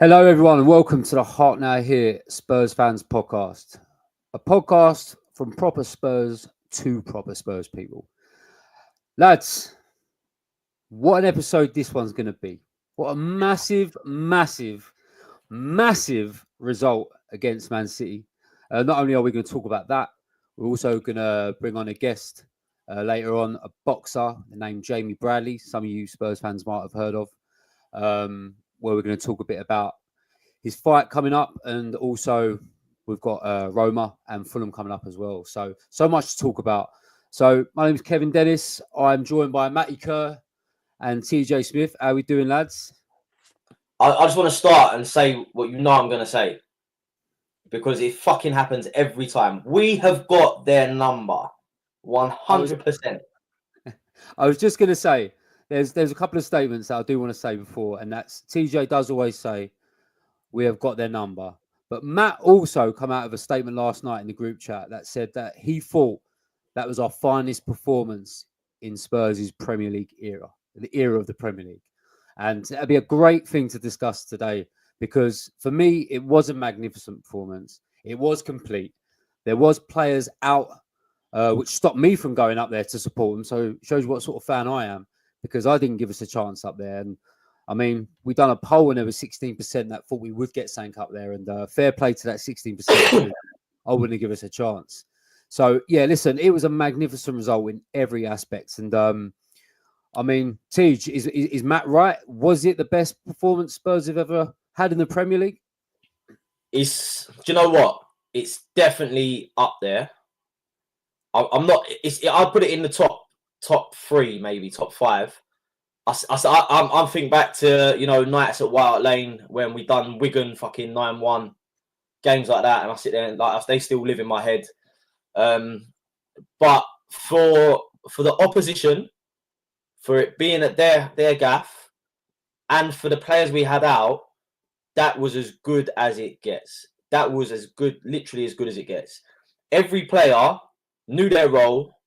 Hello, everyone, and welcome to the Heart Now Here Spurs Fans Podcast, a podcast from proper Spurs to proper Spurs people. Lads, what an episode this one's going to be. What a massive result against Man City. Not only are we going to talk about that, we're also going to bring on a guest later on, a boxer named Jamie Bradley. Some of you Spurs fans might have heard of. Where we're going to talk a bit about his fight coming up, and also we've got Roma and Fulham coming up as well. So much to talk about. So my name is Kevin Dennis. I'm joined by Matty Kerr and TJ Smith. How are we doing, lads? I just want to start and say what you know I'm going to say, because it fucking happens every time. We have got their number, 100%. I was just going to say, there's a couple of statements that I do want to say before, and that's TJ does always say, we have got their number. But Matt also come out of a statement last night in the group chat that said that he thought that was our finest performance in Spurs' Premier League era, the era of the Premier League. And it'll be a great thing to discuss today, because for me, it was a magnificent performance. It was complete. There was players out, which stopped me from going up there to support them. So it shows you what sort of fan I am, because I didn't give us a chance up there. And I mean, we done a poll and there was 16% that thought we would get sank up there, and fair play to that 16%. I wouldn't give us a chance. So yeah, listen, it was a magnificent result in every aspect. And I mean, Tej, is Matt right? Was it the best performance Spurs have ever had in the Premier League? Do you know what? It's definitely up there. I'm not. I'll put it in the top three, maybe top five. I'm thinking back to nights at White Hart Lane when we done Wigan fucking 9-1 games like that, and I sit there and they still live in my head. But for the opposition, for it being at their gaff, and for the players we had out, that was as good as it gets. That was literally as good as it gets. Every player knew their role.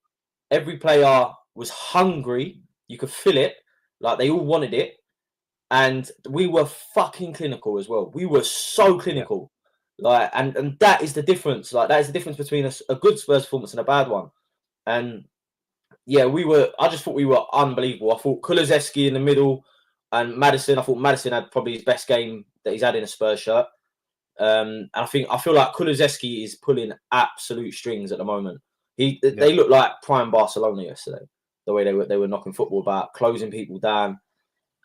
Every player was hungry. You could feel it. Like, they all wanted it. And we were fucking clinical as well. We were so clinical. Like, and that is the difference. Like, that is the difference between a good Spurs performance and a bad one. And yeah, I just thought we were unbelievable. I thought Kulusevski in the middle and Maddison. I thought Maddison had probably his best game that he's had in a Spurs shirt. And I feel like Kulusevski is pulling absolute strings at the moment. They look like prime Barcelona yesterday. The way they were knocking football about, closing people down.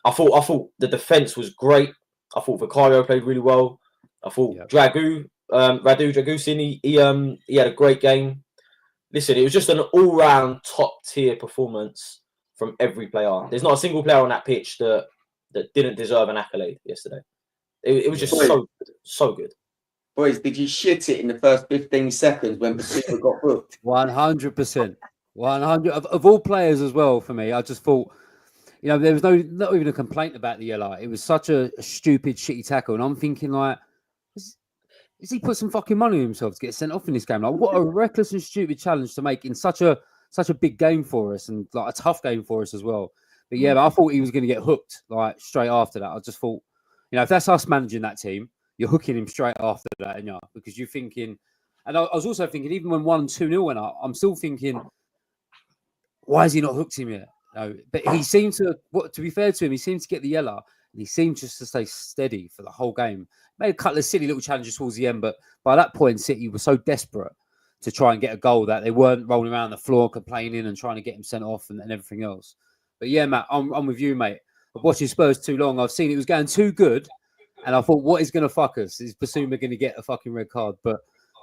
I thought the defense was great. I thought Vicario played really well. I thought Radu Dragusin, he had a great game. Listen, it was just an all-round top-tier performance from every player. There's not a single player on that pitch that didn't deserve an accolade yesterday. It was just so good. Boys, did you shit it in the first 15 seconds when Basuma got booked? 100%. 100 of all players as well. For me, I just thought, there was not even a complaint about the yellow. It was such a stupid, shitty tackle, and I'm thinking, like, is he put some fucking money on himself to get sent off in this game? Like, what a reckless and stupid challenge to make in such a big game for us, and like a tough game for us as well. But yeah, I thought he was going to get hooked like straight after that. I just thought, if that's us managing that team, you're hooking him straight after that, because you're thinking. And I was also thinking, even when 1-2-0 went up, I'm still thinking, why has he not hooked him yet? No, but he seemed to be fair to him, he seemed to get the yellow, and he seemed just to stay steady for the whole game. Made a couple of silly little challenges towards the end, but by that point, City were so desperate to try and get a goal that they weren't rolling around the floor complaining and trying to get him sent off and everything else. But yeah, Matt, I'm with you, mate. I've watched Spurs too long. I've seen it was going too good, and I thought, what is going to fuck us? Is Basuma going to get a fucking red card? But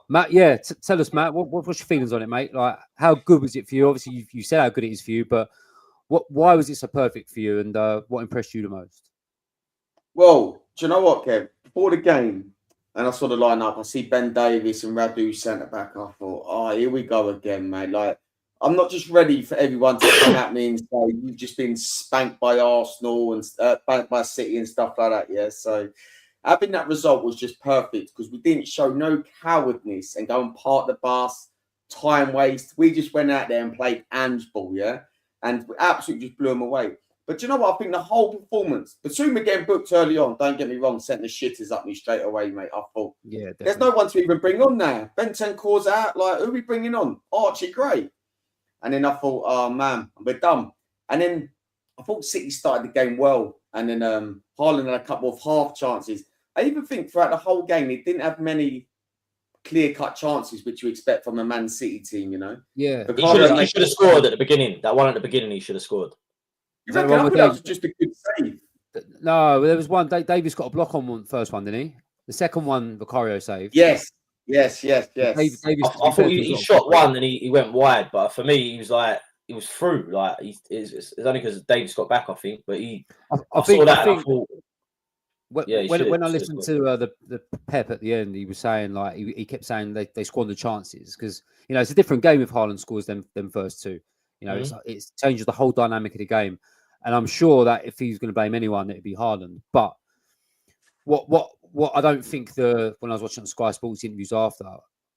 Matt, yeah, tell us, Matt, what's your feelings on it, mate? Like, how good was it for you? Obviously, you said how good it is for you, but why was it so perfect for you, and what impressed you the most? Well, do you know what, Kev? Before the game, and I saw the lineup, I see Ben Davies and Radu centre back. I thought, here we go again, mate. Like, I'm not just ready for everyone to come at me and say you've just been spanked by Arsenal and spanked by City and stuff like that. Yeah, so having that result was just perfect, because we didn't show no cowardness and go and park the bus, time waste. We just went out there and played Ange Ball, yeah? And we absolutely just blew them away. But do you know what? I think the whole performance, Basuma getting booked early on, don't get me wrong, sent the shitters up me straight away, mate. I thought, Yeah, definitely. there's no one to even bring on now. Bentancur's out. Like, who are we bringing on? Archie Gray. And then I thought, oh, man, we're done. And then I thought City started the game well. And then Haaland had a couple of half chances. I even think throughout the whole game, he didn't have many clear-cut chances, which you expect from a Man City team, you know? Yeah. He should have scored at the beginning. That one at the beginning, he should have scored. You reckon? I thought that was just a good save. No, there was one. Davis got a block on one first one, didn't he? The second one, Vicario saved. Yes. Davis, I thought he shot one and he went wide, but for me, he was through. Like it's only because Davis got back, I think. But I thought, when I listened to the Pep at the end, he was saying like he kept saying they squandered chances because it's a different game if Haaland scores them first two. It changes the whole dynamic of the game. And I'm sure that if he's going to blame anyone, it'd be Haaland. But what I don't think when I was watching the Sky Sports interviews after,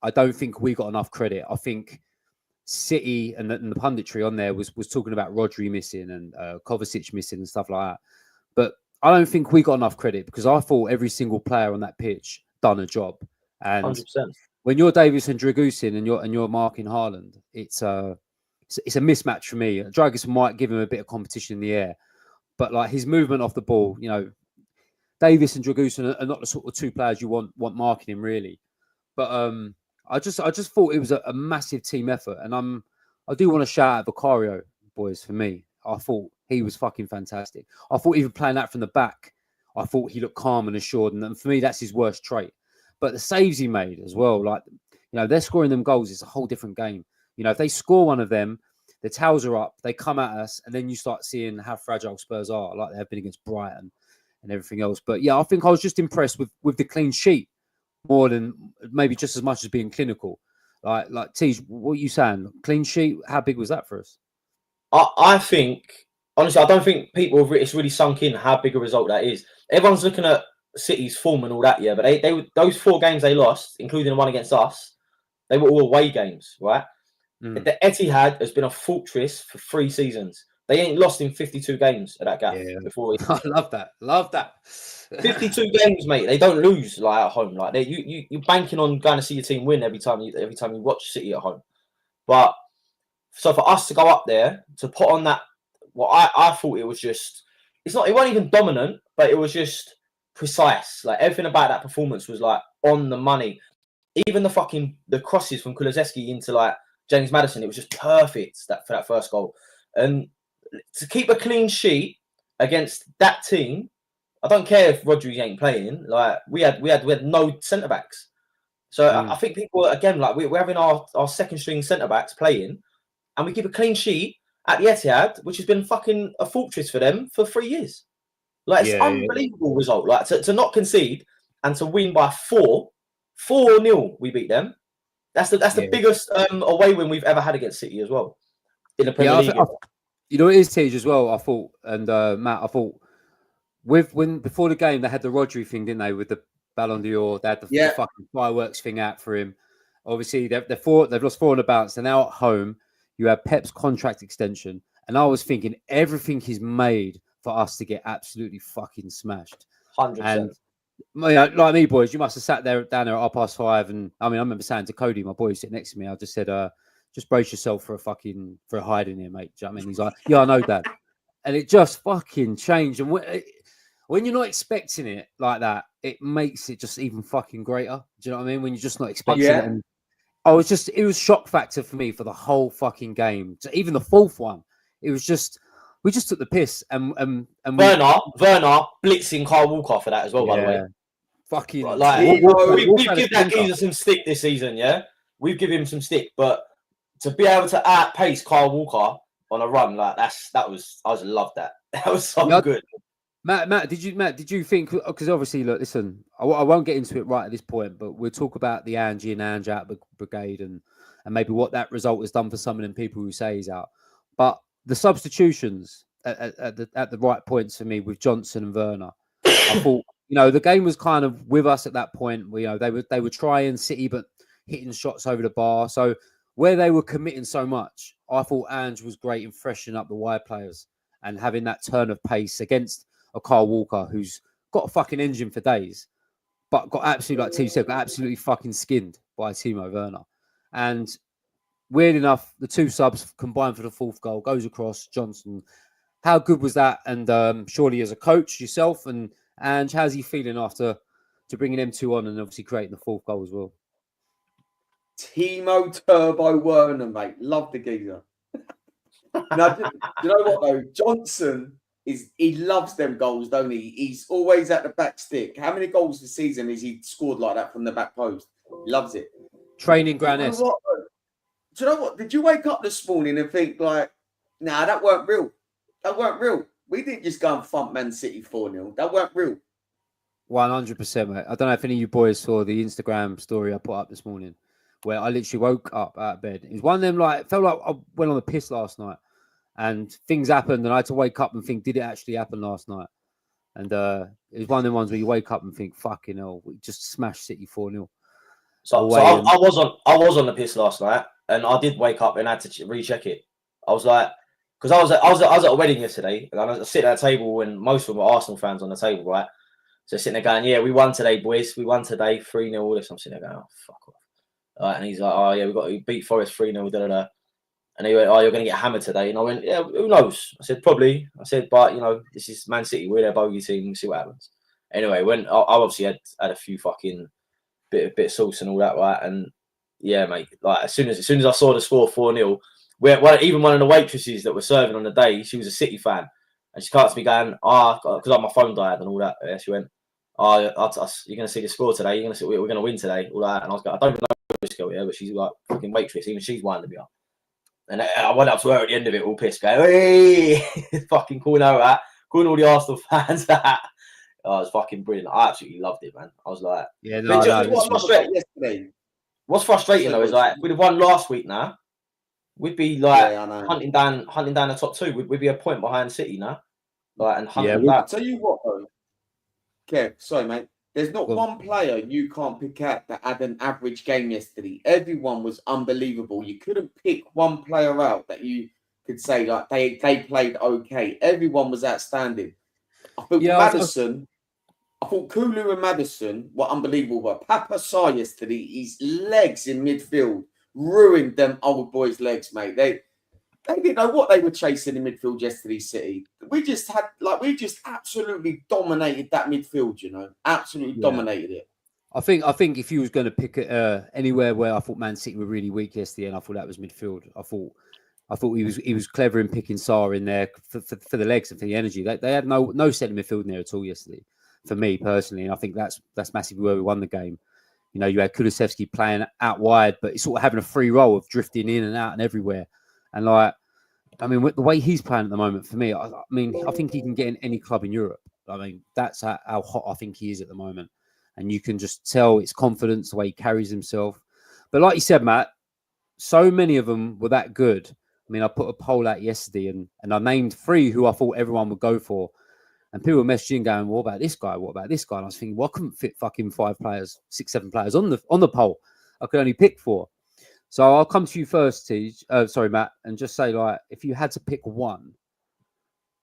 I don't think we got enough credit. I think City and the punditry on there was talking about Rodri missing and Kovacic missing and stuff like that. But I don't think we got enough credit because I thought every single player on that pitch done a job. And 100%. When you're Davis and Dragusin and you're marking Haaland, it's a mismatch for me. Dragusin might give him a bit of competition in the air, but like his movement off the ball, Davis and Dragusin are not the sort of two players you want marking him really. But I just thought it was a massive team effort, and I do want to shout out Vicario, boys. For me, I thought he was fucking fantastic. I thought even playing that from the back, I thought he looked calm and assured, and for me that's his worst trait. But the saves he made as well, like they're scoring them goals. It's a whole different game. If they score one of them, the towels are up, they come at us, and then you start seeing how fragile Spurs are, like they have been against Brighton and everything else. But yeah, I think I was just impressed with the clean sheet more than maybe just as much as being clinical. Like Tej, what are you saying? Clean sheet, how big was that for us? I think, honestly, I don't think it's really sunk in how big a result that is. Everyone's looking at City's form and all that, yeah, but they those 4 games they lost, including the one against us, they were all away games, right? The Etihad has been a fortress for 3 seasons. They ain't lost in 52 games at that gap before. I love that. 52 games, mate. They don't lose like at home. Like you're banking on going to see your team win every time you watch City at home. But so for us to go up there to put on that, I thought it was just it wasn't even dominant, but it was just precise. Like everything about that performance was like on the money. Even the crosses from Kulusevski into like James Maddison, it was just perfect for that first goal. And to keep a clean sheet against that team, I don't care if Rodri ain't playing. Like we had no centre backs, so I think people again like we're having our second string centre backs playing, and we keep a clean sheet at the Etihad, which has been fucking a fortress for them for 3 years. Like it's unbelievable result. Like to not concede and to win by 4-0, we beat them. That's the biggest away win we've ever had against City as well in the Premier League. It is Tej as well. I thought, and Matt, I thought before the game they had the Rodri thing, didn't they, with the Ballon d'Or? They had the fucking fireworks thing out for him. Obviously, they've lost 4 on the bounce. They're now at home. You have Pep's contract extension, and I was thinking everything is made for us to get absolutely fucking smashed. 100%. And like me, boys, you must have sat down there at 5:30, and I remember saying to Cody, my boy sitting next to me, I just said, just brace yourself for a hiding here, mate. Do you know what I mean? He's like, yeah, I know, Dad. And it just fucking changed. And when you're not expecting it like that, it makes it just even fucking greater. Do you know what I mean? When you're just not expecting it. And it was shock factor for me for the whole fucking game. So even the 4th one, it was just, we just took the piss. And Werner blitzing Kyle Walker for that as well, by the way. Fucking like, we've given that geezer some stick this season, yeah? We've given him some stick, but to be able to outpace Kyle Walker on a run like I just loved that. That was so good. Matt, did you think? Because obviously, look, listen, I won't get into it right at this point, but we'll talk about the Ange out brigade and maybe what that result has done for some of them people who say he's out. But the substitutions at the right points for me with Johnson and Werner, I thought the game was kind of with us at that point. They were trying City but hitting shots over the bar. So where they were committing so much, I thought Ange was great in freshening up the wide players and having that turn of pace against a Kyle Walker who's got a fucking engine for days, but got absolutely, like T said, got absolutely fucking skinned by Timo Werner. And weird enough, the two subs combined for the fourth goal, goes across Johnson. How good was that? And surely as a coach yourself and how's he feeling after bringing them two on and obviously creating the fourth goal as well? Timo Turbo Werner, mate. Love the geezer. Now, do you know what though? Johnson he loves them goals, don't he? He's always at the back stick. How many goals this season has he scored like that from the back post? He loves it. Training ground. Do you know what? Did you wake up this morning and think like, nah, that weren't real? That weren't real. We didn't just go and thump Man City 4-0. That weren't real. 100%, mate. I don't know if any of you boys saw the Instagram story I put up this morning, where I literally woke up out of bed. It was one of them, like, it felt like I went on the piss last night and things happened and I had to wake up and think, did it actually happen last night? And it was one of them ones where you wake up and think, fucking hell, we just smashed City 4-0. So I was on the piss last night and I did wake up and had to recheck it. I was like, because I was at a wedding yesterday and I was sitting at a table and most of them were Arsenal fans on the table, right? So sitting there going, yeah, we won today, boys. We won today, 3-0, all this. I'm sitting there going, oh, fuck off. And he's like, oh, yeah, we beat Forest 3-0, da-da-da. And he went, oh, you're going to get hammered today. And I went, yeah, who knows? I said, probably. I said, but, you know, this is Man City. We're their bogey team. We'll see what happens. Anyway, when I obviously had a few fucking bit of sauce and all that, right? And, yeah, mate, like, as soon as I saw the score 4-0, even one of the waitresses that were serving on the day, she was a City fan. And she comes to me going, because my phone died and all that. Yeah, she went, you're going to see the score today. You're going to see we're going to win today. All that. And I was like, I don't even know this girl, yeah, but she's like fucking waitress. Even she's winding me up. And I went up to her at the end of it, all pissed, going, hey, fucking calling her that, calling all the Arsenal fans that. Oh, it was fucking brilliant. I absolutely loved it, man. I was like, yeah, what's frustrating though is like, we'd have won last week now. We'd be like hunting down the top two. We'd be a point behind City now. Like, and hunting back. I'll tell you what though, Kev, sorry, mate. There's not one player you can't pick out that had an average game yesterday. Everyone was unbelievable. You couldn't pick one player out that you could say like they played okay. Everyone was outstanding. I thought I thought Kulu and Maddison were unbelievable. But Papa Sarr yesterday, his legs in midfield ruined them old boys' legs, mate. They didn't know what they were chasing in midfield yesterday, City. We just absolutely dominated that midfield, you know. Absolutely dominated it. I think if you was going to pick anywhere where I thought Man City were really weak yesterday, and I thought that was midfield. I thought he was clever in picking Sarr in there for the legs and for the energy. They had no centre midfield in there at all yesterday, for me personally. And I think that's massively where we won the game. You know, you had Kulusevski playing out wide, but he's sort of having a free role of drifting in and out and everywhere. And like, I mean, the way he's playing at the moment, for me, I think he can get in any club in Europe. I mean, that's how hot I think he is at the moment. And you can just tell it's confidence, the way he carries himself. But like you said, Matt, so many of them were that good. I mean, I put a poll out yesterday and I named 3 who I thought everyone would go for. And people were messaging going, what about this guy? What about this guy? And I was thinking, well, I couldn't fit fucking 5 players, 6, 7 players on the poll. I could only pick 4. So I'll come to you first, Matt, and just say, like, if you had to pick one,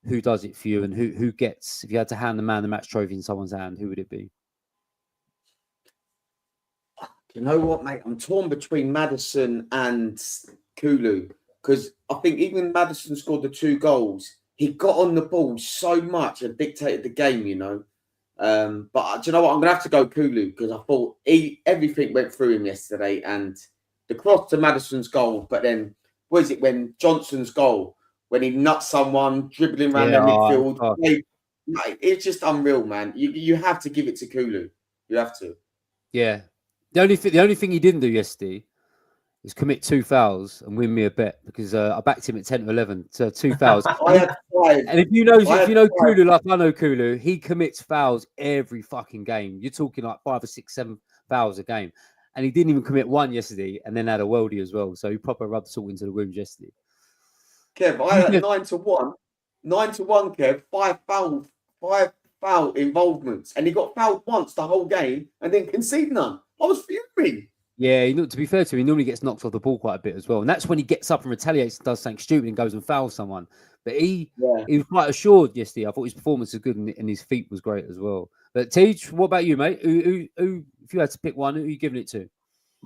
who does it for you and who gets, if you had to hand the man the match trophy in someone's hand, who would it be? You know what, mate? I'm torn between Maddison and Kulu because I think even Maddison scored the 2 goals. He got on the ball so much and dictated the game, you know. But do you know what? I'm going to have to go Kulu because I thought everything went through him yesterday and the cross to Maddison's goal. But then, when Johnson's goal, when he nuts someone, dribbling around the midfield. It's just unreal, man. You have to give it to Kulu. You have to. Yeah. The only thing he didn't do yesterday is commit 2 fouls and win me a bet because I backed him at 10 to 11. So 2 fouls. I had 5. And if you know Kulu, like I know Kulu, he commits fouls every fucking game. You're talking like 5 or 6, 7 fouls a game. And he didn't even commit 1 yesterday and then had a worldie as well. So he proper rubbed salt into the wounds yesterday. Kev, I had 9 to 1. 9 to 1, Kev. 5 foul involvements. And he got fouled once the whole game and then conceded none. I was fuming. Yeah, to be fair to him, he normally gets knocked off the ball quite a bit as well. And that's when he gets up and retaliates and does something stupid and goes and fouls someone. But he was quite assured yesterday. I thought his performance was good and his feet was great as well. But Teach, what about you, mate? Who if you had to pick one, who are you giving it to?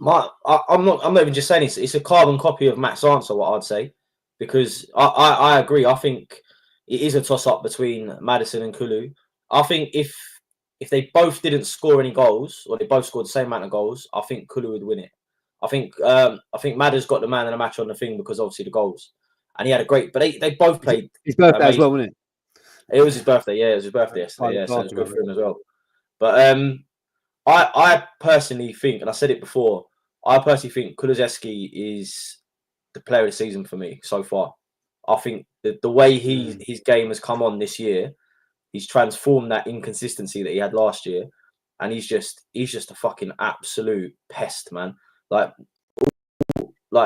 I'm not even just saying it's a carbon copy of Matt's answer, what I'd say, because I agree. I think it is a toss up between Maddison and Kulu. I think if they both didn't score any goals, or they both scored the same amount of goals, I think Kulu would win it. I think Madder's got the man of the match on the thing because obviously the goals, and he had a great. But they both played his birthday as well, wasn't it? It was his birthday. Yeah, it was his birthday yesterday. Yeah, so it was good for him as well. But I personally think, and I said it before, I personally think Kulusevski is the player of the season for me so far. I think the way his game has come on this year, he's transformed that inconsistency that he had last year, and he's just a fucking absolute pest, man. Like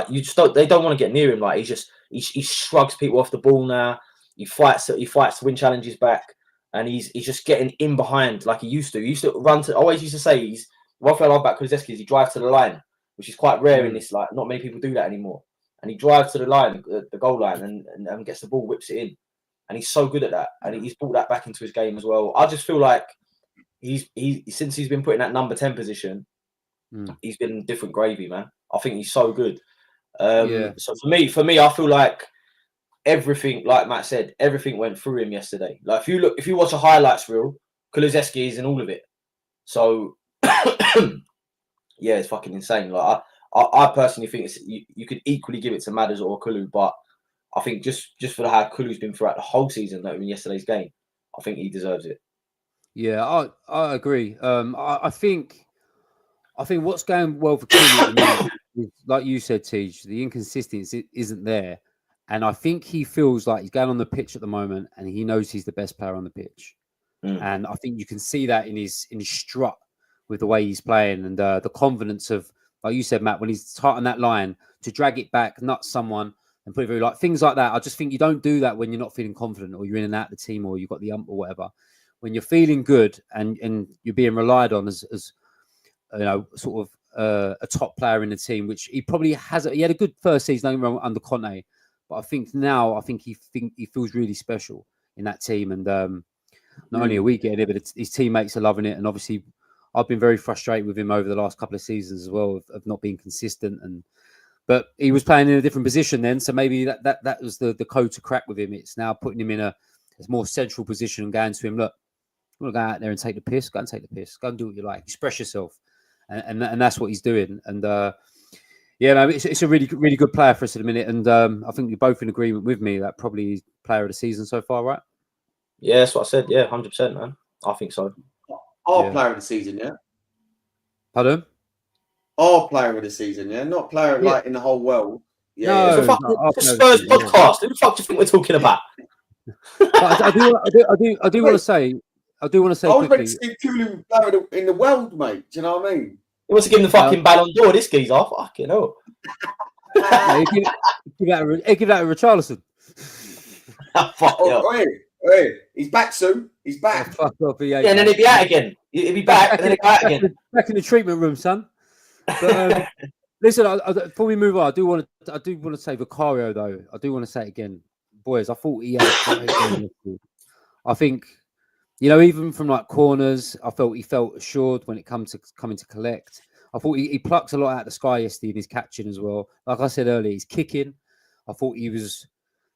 you just don't. They don't want to get near him. Like he shrugs people off the ball now. He fights to win challenges back, and he's just getting in behind like he used to. He used to run to. I always used to say one thing I love about Kulusevski is he drives to the line, which is quite rare in this. Like not many people do that anymore. And he drives to the line, the goal line, and gets the ball, whips it in, and he's so good at that. And he's brought that back into his game as well. I just feel like since he's been put in that number 10 position, he's been different gravy, man. I think he's so good. So for me, I feel like everything, like Matt said, everything went through him yesterday. Like if you watch a highlights reel, Kulusevski is in all of it. So yeah, it's fucking insane. Like I personally think you could equally give it to Madders or Kulu, but I think just for how Kulu's been throughout the whole season, not even yesterday's game, I think he deserves it. Yeah, I agree. I think what's going well for Kulu at the minute is, like you said, Tej, the inconsistency isn't there, and I think he feels like he's going on the pitch at the moment, and he knows he's the best player on the pitch, and I think you can see that in his strut with the way he's playing and the confidence of, like you said, Matt, when he's tight on that line to drag it back, nut someone, and put it very like things like that. I just think you don't do that when you're not feeling confident, or you're in and out of the team, or you've got the ump or whatever. When you're feeling good and you're being relied on as you know, sort of a top player in the team, which he probably has. He had a good first season under Conte, but I think he feels really special in that team. And not only are we getting it, but his teammates are loving it. And obviously, I've been very frustrated with him over the last couple of seasons as well of not being consistent. But he was playing in a different position then, so maybe that was the code to crack with him. It's now putting him in a more central position and going to him, look, you want to go out there and take the piss? Go and take the piss. Go and do what you like. Express yourself. And that's what he's doing. And yeah, no, it's a really good player for us at the minute. And I think you're both in agreement with me that probably he's player of the season so far, right? Yeah, that's what I said. Yeah, 100%, man. I think so. Our player of the season, yeah. Pardon? Our player of the season, yeah, not player like in the whole world. Yeah, no, it's a Spurs podcast. Who the fuck do you think we're talking about? I do want to say. I was ready to see Kulu player in the world, mate. Do you know what I mean? He wants to give him the fucking Ballon d'Or. This geezer, fucking hell. Give that a Richarlison. Hey, he's back soon. He's back. Fuck off, and then he'll be out again. He'll be back, and then he'll be out again. Back in the treatment room, son. But, listen, before we move on, I do want to say Vicario though. I do want to say it again, boys. I thought he had a great game. I think, you know, even from like corners, he felt assured when it comes to coming to collect. I thought he plucks a lot out of the sky yesterday in his catching as well. Like I said earlier, he's kicking. I thought he was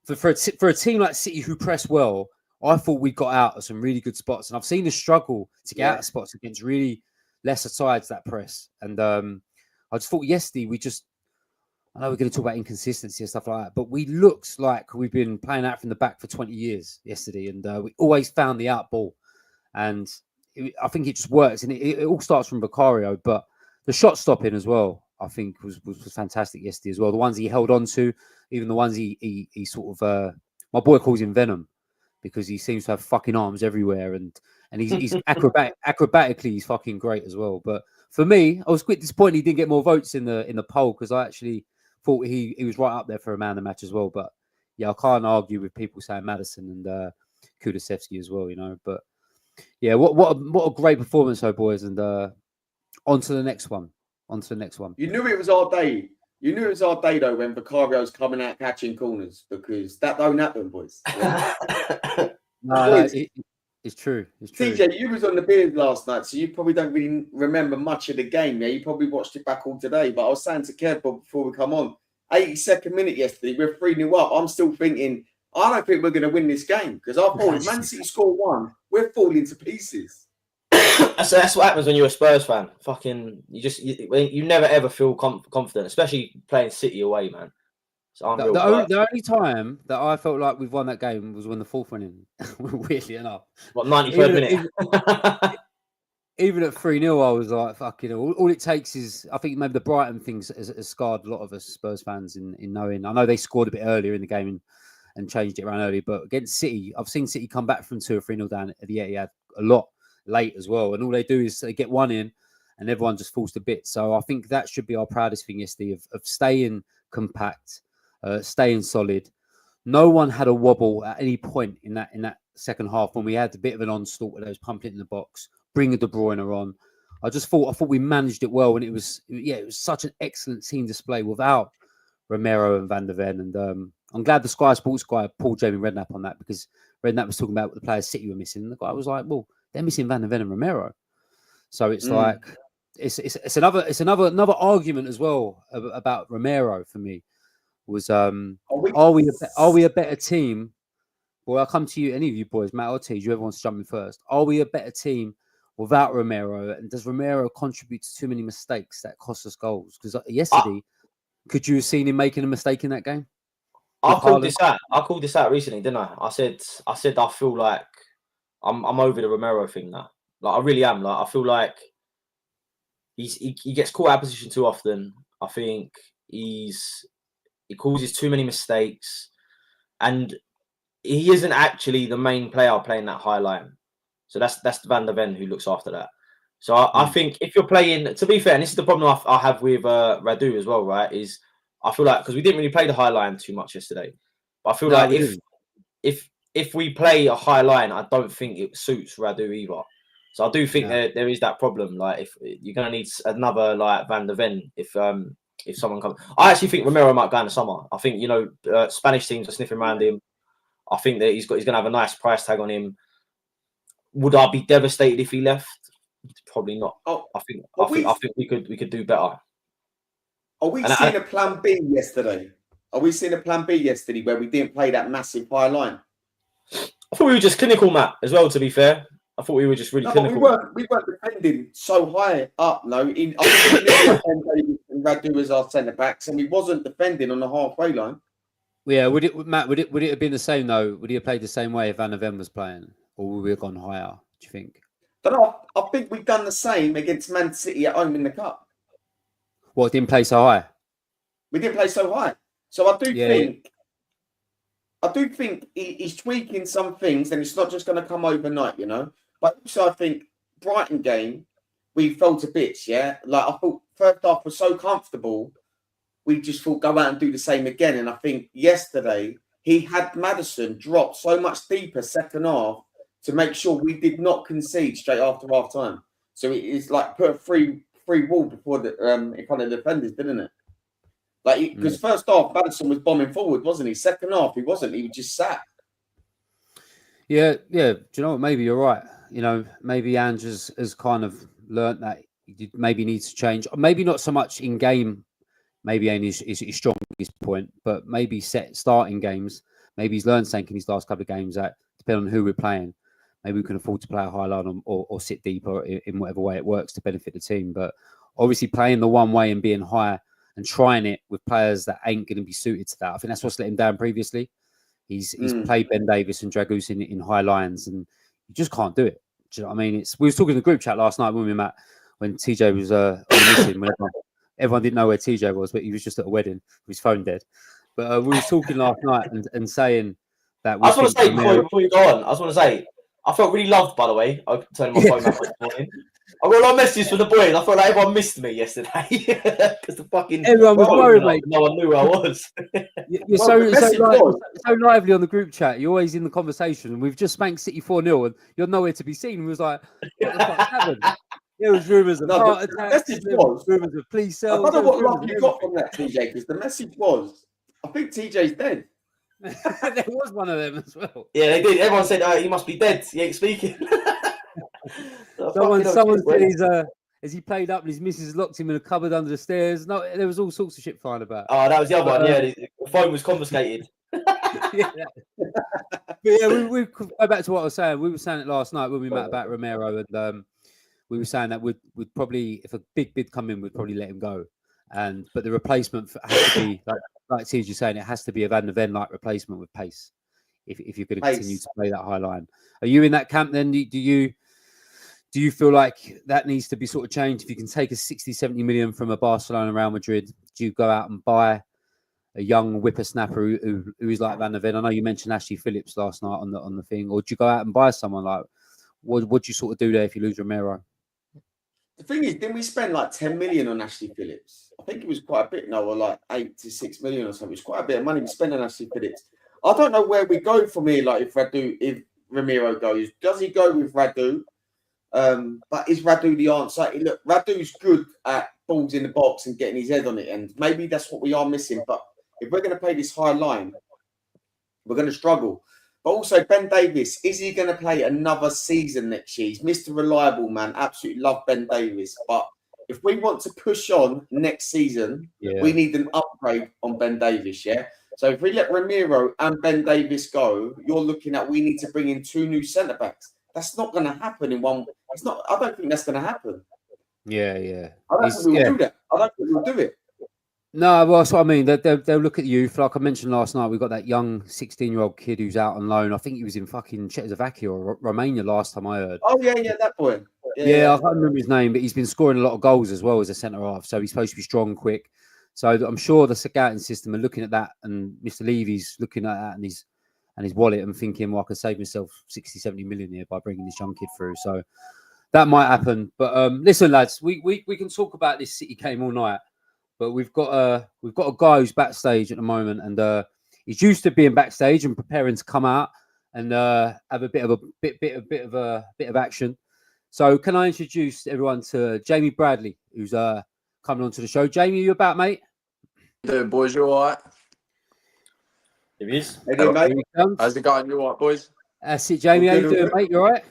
for a team like City who press well. I thought we got out of some really good spots, and I've seen the struggle to get out of spots against really lesser sides that press. And I just thought yesterday I know we're going to talk about inconsistency and stuff like that, but we looked like we've been playing out from the back for 20 years yesterday, and we always found the out ball, and I think it just works. And it all starts from Vicario, but the shot stopping as well, I think was fantastic yesterday as well. The ones he held on to, even the ones he sort of my boy calls him Venom, because he seems to have fucking arms everywhere, and he's acrobatically he's fucking great as well. But for me, I was quite disappointed he didn't get more votes in the poll, because I actually thought he was right up there for a man of the match as well. But yeah, I can't argue with people saying Maddison and Kulusevski as well, you know. But yeah, what a great performance, though, boys. And on to the next one. On to the next one. You knew it was our day. You knew it was our day, though, when Vicario's coming out catching corners, because that don't happen, boys. Yeah. No, it's true. It's true. TJ, you was on the beard last night, so you probably don't really remember much of the game. Yeah, you probably watched it back all today. But I was saying to Kev before we come on, 82nd minute yesterday, we're 3-0 up. I'm still thinking, I don't think we're going to win this game, because I thought if Man City score one, we're falling to pieces. So that's what happens when you're a Spurs fan. Fucking, you never ever feel confident, especially playing City away, man. So the only time that I felt like we've won that game was when the fourth went in. Weirdly enough, what 93rd minute? Even at 3-0, I was like, fucking. All it takes is, I think maybe the Brighton things has scarred a lot of us Spurs fans in knowing. I know they scored a bit earlier in the game and changed it around early, but against City, I've seen City come back from 2 or 3-0 down at the Etihad a lot late as well, and all they do is they get one in, and everyone just falls to bits. So I think that should be our proudest thing yesterday of staying compact. Staying solid. No one had a wobble at any point in that second half when we had a bit of an onslaught where they was pumping it in the box, bringing De Bruyne on. I thought we managed it well, and it was such an excellent team display without Romero and Van der Ven. And I'm glad the Sky Sports guy pulled Jamie Redknapp on that, because Redknapp was talking about what the players City were missing. And the guy was like, well, they're missing Van der Ven and Romero. So it's like it's another argument as well about Romero for me. Was are we a better team? Well, I'll come to you, any of you boys, Matt or T, whoever wants to jump in first. Are we a better team without Romero? And does Romero contribute to too many mistakes that cost us goals? Because yesterday, could you have seen him making a mistake in that game? I called this out recently, didn't I? I said I feel like I'm over the Romero thing now. Like I really am. Like I feel like he gets caught out of position too often. I think he causes too many mistakes, and he isn't actually the main player playing that high line. So that's Van der Ven who looks after that. So I think if you're playing, to be fair, and this is the problem I have with Radu as well, right? Is I feel like, because we didn't really play the high line too much yesterday, but I feel like if we play a high line, I don't think it suits Radu either. So I do think there is that problem. Like if you're gonna need another like Van der Ven if someone comes. I actually think Romero might go in the summer. I think, Spanish teams are sniffing around him. I think that he's going to have a nice price tag on him. Would I be devastated if he left? Probably not. I think we could do better. Are we seeing a plan B yesterday? Are we seeing a plan B yesterday where we didn't play that massive high line? I thought we were just clinical, Matt, as well, to be fair. I thought we were just really clinical. We weren't defending so high up, no. I think we Radu as our centre backs, and we wasn't defending on the halfway line. Yeah, would it have been the same though? Would he have played the same way if Van der Ven was playing, or would we have gone higher? Do you think? I think we've done the same against Man City at home in the cup. What, didn't play so high? We didn't play so high, so I do think he's tweaking some things, and it's not just going to come overnight, But also, I think Brighton game, we fell to bits, yeah? Like, I thought first half was so comfortable, we just thought go out and do the same again. And I think yesterday, he had Maddison drop so much deeper second half to make sure we did not concede straight after half time. So it's like put a free wall before in front of the defenders, didn't it? Like, because first half, Maddison was bombing forward, wasn't he? Second half, he wasn't. He was just sat. Yeah. Do you know what? Maybe you're right. Maybe Ange has kind of learnt that he maybe needs to change. Maybe not so much in game. Maybe Ange is his strongest point, but maybe starting games. Maybe he's learned something in his last couple of games that, depending on who we're playing, maybe we can afford to play a high line or sit deeper in whatever way it works to benefit the team. But obviously playing the one way and being high and trying it with players that ain't going to be suited to that, I think that's what's let him down previously. He's played Ben Davis and Dragoos in high lines, and you just can't do it. Do you know what I mean? We was talking in the group chat last night, weren't we, Matt, when TJ was on the mission, when everyone didn't know where TJ was, but he was just at a wedding with his phone dead. But we were talking last night and saying that. I just want to say before you go on, I just want to say I felt really loved, by the way. I turned my phone back this morning. I got a lot of messages from the boys. I felt like everyone missed me yesterday because the fucking everyone was worried, mate. No one knew where I was. You're so lively on the group chat. You're always in the conversation. We've just spanked City 4-0, and you're nowhere to be seen. We was like, what the fuck happened? There was rumours of No, heart the attacks. message There was was. rumours of police I cells. don't know There was what rumours love of you got from that, TJ, because the message was, I think TJ's dead. everything. There was one of them as well. Yeah, they did. Everyone said, "He must be dead. He ain't speaking." Someone said as he played up and his missus locked him in a cupboard under the stairs. No, there was all sorts of shit flying about. Oh, that was the other one. Yeah, the phone was confiscated. Yeah. But yeah, we go back to what I was saying. We were saying it last night when we met about Romero, and we were saying that we'd probably, if a big bid come in, we'd probably let him go. But the replacement has to be like TJ saying, it has to be a Van de Ven like replacement with pace. If you're going to continue to play that high line, are you in that camp? Then do you feel like that needs to be sort of changed? If you can take a 60-70 million from a Barcelona, Real Madrid, do you go out and buy a young whippersnapper who is like Van de Ven? I know you mentioned Ashley Phillips last night on the thing, or do you go out and buy someone like? What do you sort of do there if you lose Romero? The thing is, didn't we spend like 10 million on Ashley Phillips? I think it was quite a bit now, or like 8 to 6 million or something. It's quite a bit of money we spend on Ashley Phillips. I don't know where we go from here. Like if Ramiro goes, does he go with Radu? But is Radu the answer? Look, Radu's good at balls in the box and getting his head on it, and maybe that's what we are missing. But if we're going to play this high line, we're going to struggle. But also, Ben Davies, is he going to play another season next year? He's Mr. Reliable, man. Absolutely love Ben Davies. But if we want to push on next season, we need an upgrade on Ben Davies, yeah? So if we let Ramiro and Ben Davies go, you're looking at we need to bring in 2 new centre-backs. That's not going to happen in one. It's not. I don't think that's going to happen. Yeah. I don't think we'll do that. I don't think we'll do it. No, well, that's what I mean. They'll look at youth. Like I mentioned last night, we've got that young 16-year-old kid who's out on loan. I think he was in fucking Czechoslovakia or Romania last time I heard. Oh, yeah, that boy. Yeah, I can't remember his name, but he's been scoring a lot of goals as well as a centre-half. So he's supposed to be strong, quick. So I'm sure the scouting system are looking at that, and Mr. Levy's looking at that and his wallet and thinking, well, I could save myself 60, 70 million here by bringing this young kid through. So that might happen. But listen, lads, we can talk about this City game all night. But we've got a guy who's backstage at the moment, and he's used to being backstage and preparing to come out and have a bit of action. So can I introduce everyone to Jamie Bradley, who's coming onto the show? Jamie, you about, mate? How you doing, boys? You all right? It is. How's it going? You all right, boys? That's it, Jamie. How you doing, mate? You all right?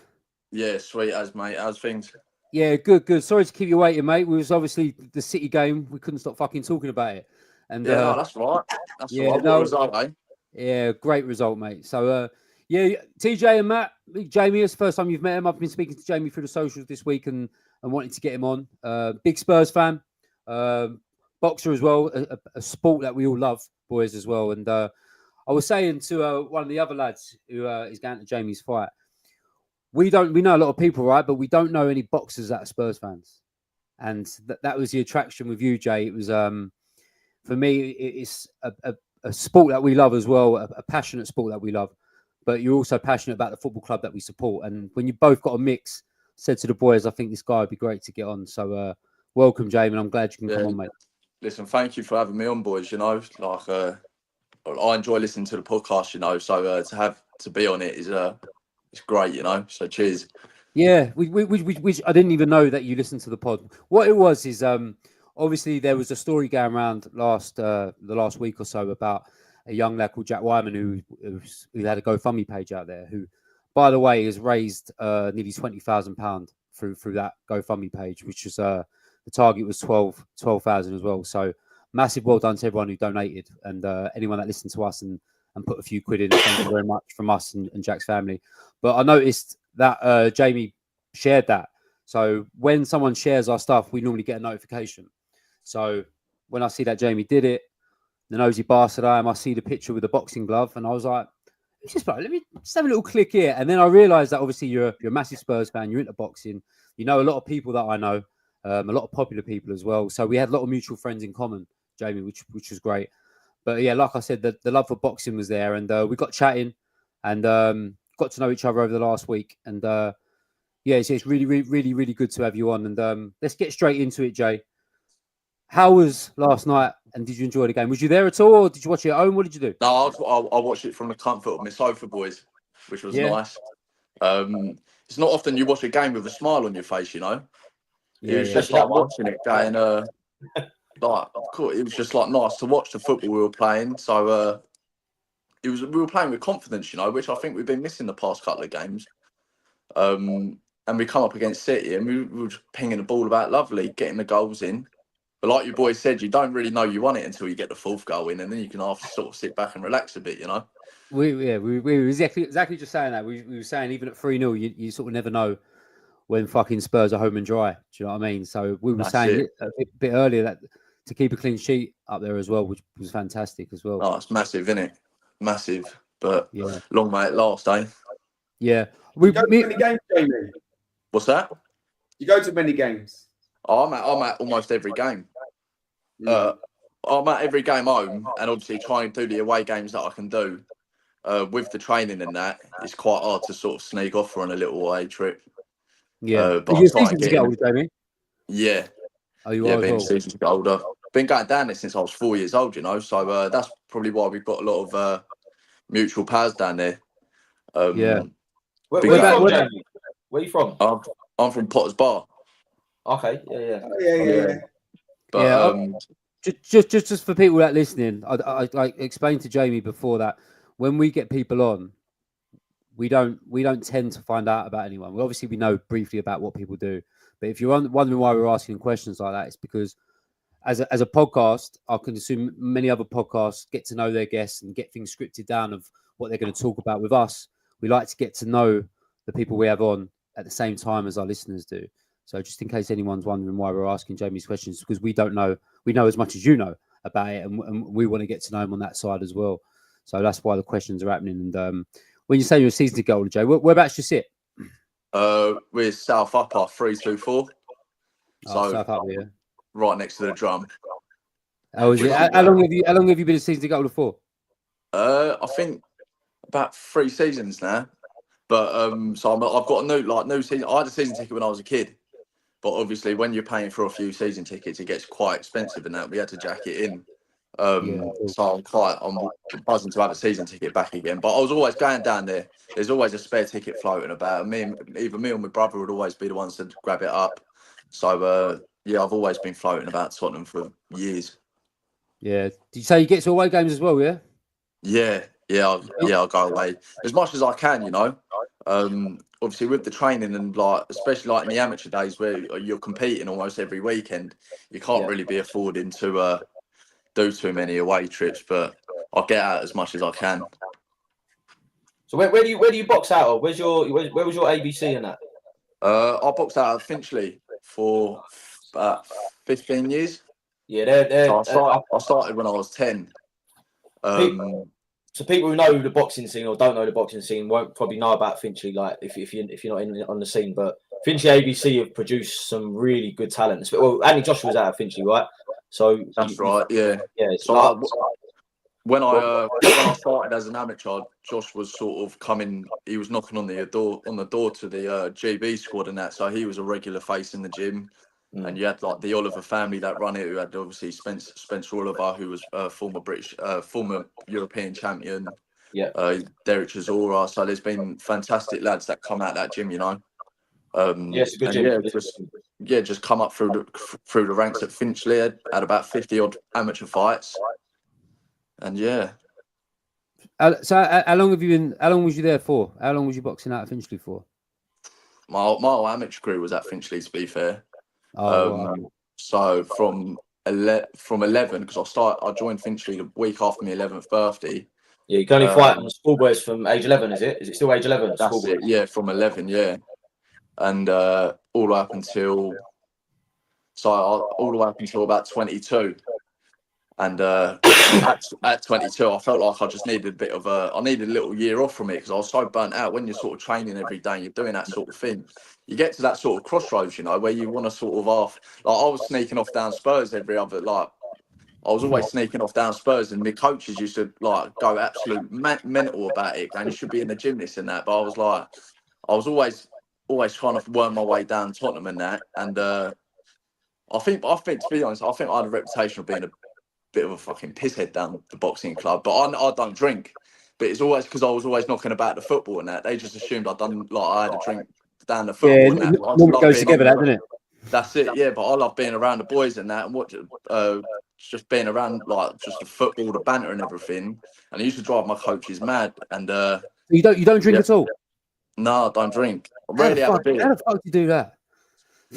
Yeah, sweet as, mate. How's things? Yeah, good. Sorry to keep you waiting, mate. We was obviously the City game. We couldn't stop fucking talking about it. And yeah, no, that's right. That's yeah, right. What result, eh? Yeah, great result, mate. So, yeah, TJ and Matt, Jamie, it's the first time you've met him. I've been speaking to Jamie through the socials this week and wanting to get him on. Big Spurs fan, boxer as well, a sport that we all love, boys, as well. And I was saying to one of the other lads who is going to Jamie's fight, we know a lot of people, right? But we don't know any boxers that are Spurs fans. And that was the attraction with you, Jay. It was, for me, it's a sport that we love as well, a passionate sport that we love. But you're also passionate about the football club that we support. And when you both got a mix, said to the boys, I think this guy would be great to get on. So welcome, Jamie. I'm glad you can come on, mate. Listen, thank you for having me on, boys. You know, like I enjoy listening to the podcast, you know, so to be on it is it's great, you know. So cheers. Yeah, we I didn't even know that you listened to the pod. What it was is obviously there was a story going around the last week or so about a young lad called Jack Wyman who had a GoFundMe page out there, who, by the way, has raised nearly £20,000 through that GoFundMe page, which was the target was 12,000 as well. So massive well done to everyone who donated and anyone that listened to us and put a few quid in. Thank you very much from us and Jack's family. But I noticed that Jamie shared that. So when someone shares our stuff, we normally get a notification. So when I see that Jamie did it, the nosy bastard I am, I see the picture with the boxing glove, and I was like, let me just have a little click here. And then I realised that obviously you're a massive Spurs fan, you're into boxing, you know a lot of people that I know, a lot of popular people as well. So we had a lot of mutual friends in common, Jamie, which was great. But yeah, like I said, the love for boxing was there, and we got chatting and got to know each other over the last week. And yeah, it's really, really, really, really good to have you on. And let's get straight into it, Jay. How was last night, and did you enjoy the game? Was you there at all, or did you watch it at home? What did you do? No, I watched it from the comfort of my sofa, boys, which was nice. It's not often you watch a game with a smile on your face, you know. It was just like watching it going, like, cool. It was just like nice to watch the football we were playing. So we were playing with confidence, which I think we've been missing the past couple of games. And we come up against City and we were just pinging the ball about lovely, getting the goals in. But like you boys said, you don't really know you won it until you get the fourth goal in, and then you can sort of sit back and relax a bit, We were exactly just saying that. We were saying even at 3-0, you sort of never know when fucking Spurs are home and dry. Do you know what I mean? So we were saying a bit earlier that to keep a clean sheet up there as well, which was fantastic as well. Oh, it's massive, isn't it? Massive. But long may it last, eh? Yeah. You go to many games, Jamie? What's that? You go to many games? Oh, I'm at almost every game. I'm at every game home, and obviously trying to do the away games that I can do. With the training and that, it's quite hard to sort of sneak off on a little away trip. Yeah. But you're season to get older, Jamie? Yeah. Oh, you are being as well? season to get older. Been going down there since I was 4 years old, so that's probably why we've got a lot of mutual pals down there. Where are you from, Jamie? Where are you from? I'm from Potter's Bar. Okay, yeah. But just for people that are listening, I explained to Jamie before that when we get people on, we don't tend to find out about anyone. We obviously know briefly about what people do, but if you're wondering why we're asking questions like that, it's because as a podcast, I can assume many other podcasts get to know their guests and get things scripted down of what they're going to talk about. With us, we like to get to know the people we have on at the same time as our listeners do. So just in case anyone's wondering why we're asking Jamie's questions, because we don't know, we know as much as you know about it, and we want to get to know him on that side as well. So that's why the questions are happening. And when you say you're a season ticket holder, Jay, whereabouts do you sit? We're South Upper 324. So South Upper, yeah. Right next to the drum. Oh, is it? How long have you been a season ticket holder for? I think about 3 seasons now. But so I've got a new season. I had a season ticket when I was a kid, but obviously when you're paying for a few season tickets, it gets quite expensive, and that we had to jack it in. So I'm buzzing to have a season ticket back again. But I was always going down there. There's always a spare ticket floating about. Either me or my brother would always be the ones to grab it up. So I've always been floating about Tottenham for years. Yeah. Did you say you get to away games as well? Yeah. I'll go away as much as I can. Obviously with the training and especially in the amateur days where you're competing almost every weekend, you can't really be affording to do too many away trips. But I'll get out as much as I can. So where do you box out of? Where was your ABC in that? I boxed out of Finchley for about 15 years. Yeah, so I started when I was 10. So people who know the boxing scene or don't know the boxing scene won't probably know about Finchley, if you're not on the scene. But Finchley ABC have produced some really good talent. Well, Andy Joshua was out of Finchley, right? So that's right. Yeah. So when I started as an amateur, Josh was sort of coming. He was knocking on the door to the GB squad and that. So he was a regular face in the gym. And you had the Oliver family that run it, who had obviously Spencer Oliver, who was former European champion. Yeah. Derek Chisora. So there's been fantastic lads that come out that gym, Yes, good gym. Just come up through the ranks at Finchley. Had about 50 odd amateur fights, and yeah. So how long have you been? How long was you there for? How long was you boxing out at Finchley for? My whole amateur career was at Finchley, to be fair. Wow. So from 11, because I joined Finchley the week after my 11th birthday. Yeah, you can only fight on schoolboys from age 11, is it? Is it still age 11? That's it. Yeah, from 11. Yeah, and all up until about 22. And at 22, I felt like I just needed I needed a little year off from it because I was so burnt out. When you're sort of training every day and you're doing that sort of thing, you get to that sort of crossroads, where you want to sort of I was sneaking off down Spurs every other, I was always sneaking off down Spurs, and my coaches used to go absolute mental about it, and you should be in the gym, this and that. But I was always trying to worm my way down Tottenham and that. And I think to be honest, I think I had a reputation of being a bit of a fucking pisshead down the boxing club, but I don't drink. But it's always because I was always knocking about the football and that. They just assumed I had a drink down the football. Yeah, it goes together, that, doesn't it? That's it, yeah. But I love being around the boys and that, and just being around like just the football, the banter, and everything. And I used to drive my coaches mad. And You don't drink yeah, at all. no, I don't drink. I rarely have a beer. How the fuck do you do that?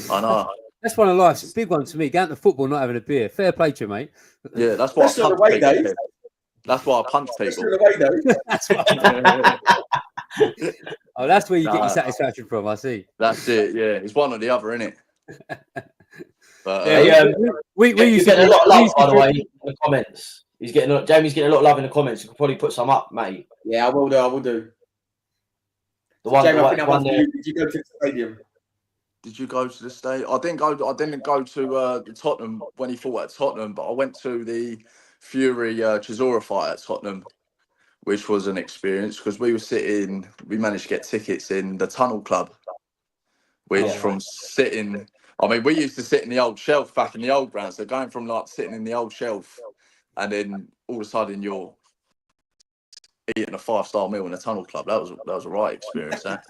I know. That's one of life's big ones for me. Going to football, not having a beer. Fair play to you, mate. Yeah, that's why I That's not the punch way, people. Dave. Kev. That's why I punch That's people. not the way, though. That's what Oh, that's where you get your Nah. satisfaction from. I see. That's it. Yeah, it's one or the other, innit? But Yeah, we You're used to getting a lot of we love, used by the to- way, in the comments. Jamie's getting a lot of love in the comments. You could probably put some up, mate. Yeah, I will do. The one, Jamie, the I one, think that one one's for there. you. Did you go to the stadium? did you go to the state? I didn't go to the Tottenham when he fought at Tottenham, but I went to the Fury Chisora fight at Tottenham, which was an experience because we managed to get tickets in the Tunnel Club, which from sitting, I mean, we used to sit in the old shelf back in the old ground. So going from like sitting in the old shelf and then all of a sudden you're eating a 5-star meal in a Tunnel Club, that was a right experience. That.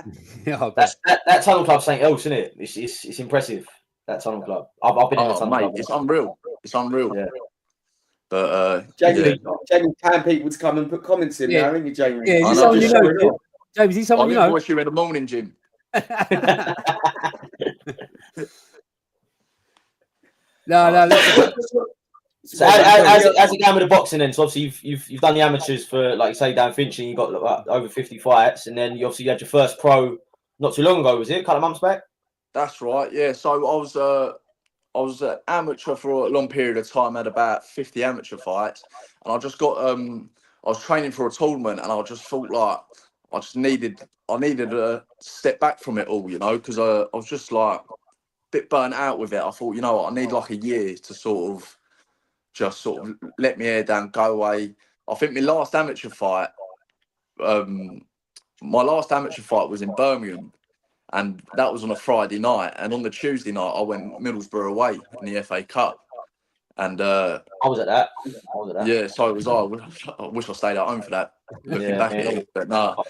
Yeah, I bet. That Tunnel Club's something else, isn't it? It's impressive. That Tunnel Club. I've been in the Tunnel Mate, Club. it's unreal. It's unreal. Yeah. But Jamie, can people to come and put comments in Yeah. now, ain't you, Jamie? Yeah, is I he know, someone you just know? showing off. James, is he someone I'll you know? invoice you in the morning, Jim. No. Listen. So how's it going with the boxing then? So obviously you've done the amateurs for, like you say, Dan Finchley. You got like, over 50 fights, and then you obviously had your first pro not too long ago, was it? A couple of months back. That's right. Yeah. So I was an amateur for a long period of time. Had about 50 amateur fights, and I just got I was training for a tournament, and I just felt like I needed to step back from it all, because I was just like a bit burnt out with it. I thought, you know what, I need like a year to sort of let my hair down, go away. I think my last amateur fight was in Birmingham, and that was on a Friday night. And on the Tuesday night, I went Middlesbrough away in the FA Cup. And I was at that. Yeah, so was I. I wish I stayed at home for that. Looking back at it, but no.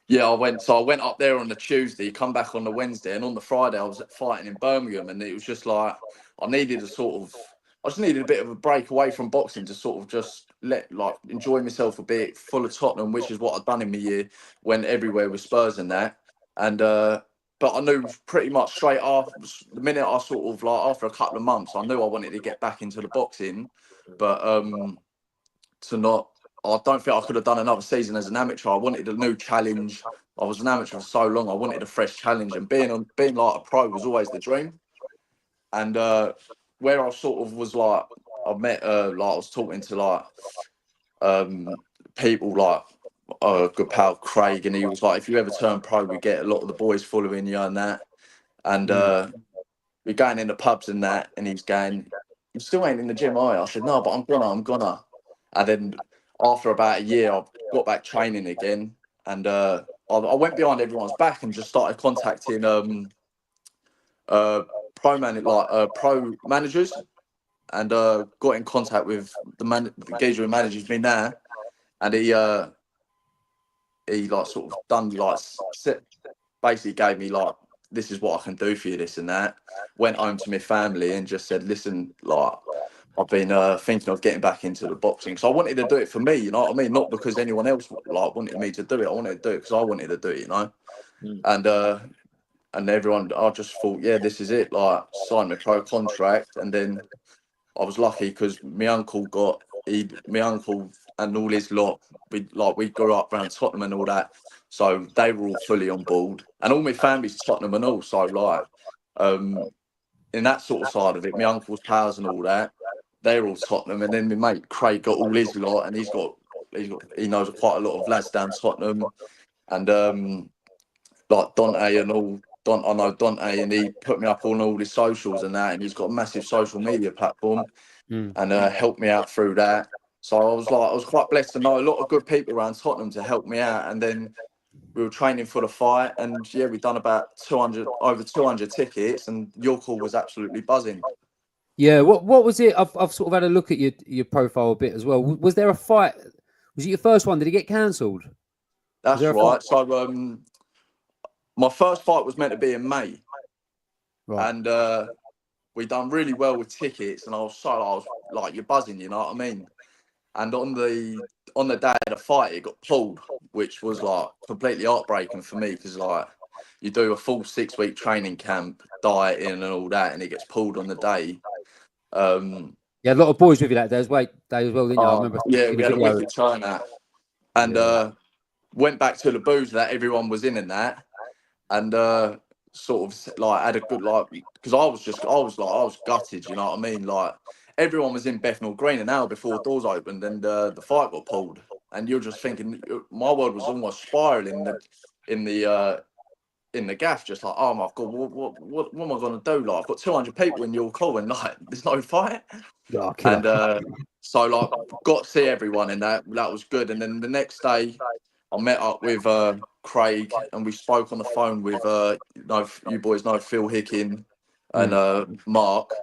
Yeah, I went up there on the Tuesday, come back on the Wednesday, and on the Friday I was fighting in Birmingham, and it was just like I just needed a bit of a break away from boxing to sort of just enjoy myself a bit, full of Tottenham, which is what I'd done in my year, went everywhere with Spurs and that. And but I knew pretty much straight after the minute I sort of after a couple of months, I knew I wanted to get back into the boxing, but I don't think I could have done another season as an amateur. I wanted a new challenge. I was an amateur for so long. I wanted a fresh challenge, and being like a pro was always the dream. And where I sort of was like, I met I was talking to people like a good pal Craig, and he was like, if you ever turn pro, we get a lot of the boys following you and that. And we're going in the pubs and that, and he's going, you still ain't in the gym, are you? I said, no, but I'm gonna. And then after about a year, I got back training again, and I went behind everyone's back and just started contacting pro managers, and got in contact with the geezer who manages me now, and he sort of done basically gave me this is what I can do for you, this and that. Went home to my family and just said, listen, I've been thinking of getting back into the boxing, because I wanted to do it for me, you know what I mean? Not because anyone else wanted me to do it. I wanted to do it because I wanted to do it, And everyone, I just thought, yeah, this is it. Signed my pro contract, and then I was lucky because my uncle and all his lot. We grew up around Tottenham and all that, so they were all fully on board, and all my family's Tottenham and all. So in that sort of side of it, my uncle's pals and all that, they're all Tottenham, and then my mate Craig got all his lot, and he knows quite a lot of lads down Tottenham, and like Dante and all. I know Dante, and he put me up on all his socials and that, and he's got a massive social media platform, and helped me out through that. So I was quite blessed to know a lot of good people around Tottenham to help me out. And then we were training for the fight, and yeah, we've done about over 200 tickets, and your call was absolutely buzzing. Yeah, what was it? I've sort of had a look at your profile a bit as well. Was there a fight? Was it your first one? Did it get cancelled? That's right. So my first fight was meant to be in May, Right. And we done really well with tickets, and I was like, you're buzzing, you know what I mean? And on the day of the fight, it got pulled, which was like completely heartbreaking for me, because like you do a full 6-week training camp, dieting and all that, and it gets pulled on the day. Yeah, a lot of boys with you that day as well, didn't you? I remember Yeah, seeing we a had a video. wicked turnout, and went back to the booze that everyone was in that, and sort of like had a good like, because I was gutted, you know what I mean? Like everyone was in Bethnal Green an hour before doors opened, and the fight got pulled, and you're just thinking, my world was almost spiraling in the gaff, just like, oh my god, what am I gonna do? Like I've got 200 people in your call, and like there's no fight. Oh, killer. And so like got to see everyone, and that was good. And then the next day I met up with Craig, and we spoke on the phone with you boys know Phil Hickin and Mark,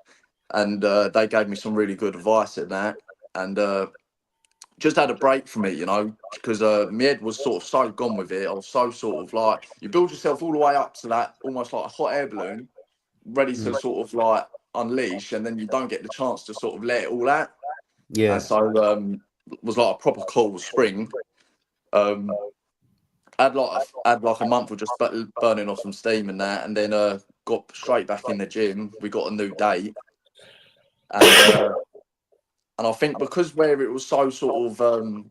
and they gave me some really good advice at that, and just had a break from it, you know, because my head was sort of so gone with it. I was so sort of like, you build yourself all the way up to that, almost like a hot air balloon, ready to sort of like unleash, and then you don't get the chance to sort of let it all out. Yeah. And so was like a proper cold spring. Had like a month of just burning off some steam and that, and then got straight back in the gym. We got a new date, and I think because where it was so sort of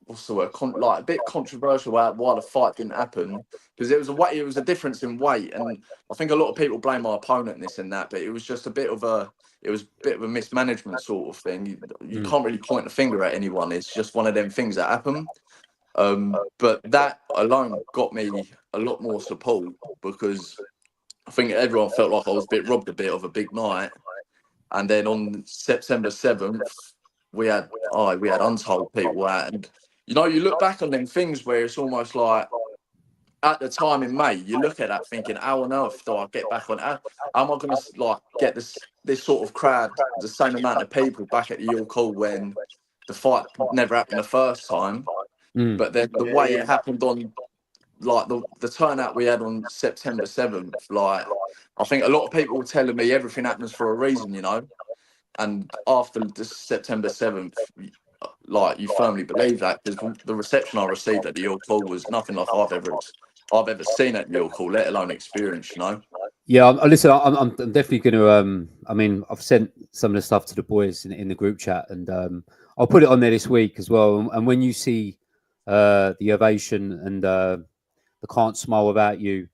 what's the word, like a bit controversial why the fight didn't happen, because it was a difference in weight, and I think a lot of people blame my opponent this and that, but it was just a bit of a mismanagement sort of thing. You can't really point the finger at anyone. It's just one of them things that happen. But that alone got me a lot more support, because I think everyone felt like I was robbed a bit of a big night. And then on September 7th, we had untold people out, and you know, you look back on them things where it's almost like, at the time in May, you look at that thinking, how on earth do I get back on? How am I going to like get this sort of crowd, the same amount of people back at the York Hall when the fight never happened the first time? But then the way it happened on, like the turnout we had on September 7th, like I think a lot of people were telling me everything happens for a reason, you know. And after the September 7th, like you firmly believe that, because the reception I received at the York Hall was nothing like I've ever seen at York Hall, let alone experienced, you know. Yeah, listen, I'm definitely going to. I mean, I've sent some of the stuff to the boys in the group chat, and I'll put it on there this week as well. And when you see the ovation and the "Can't Smile Without You"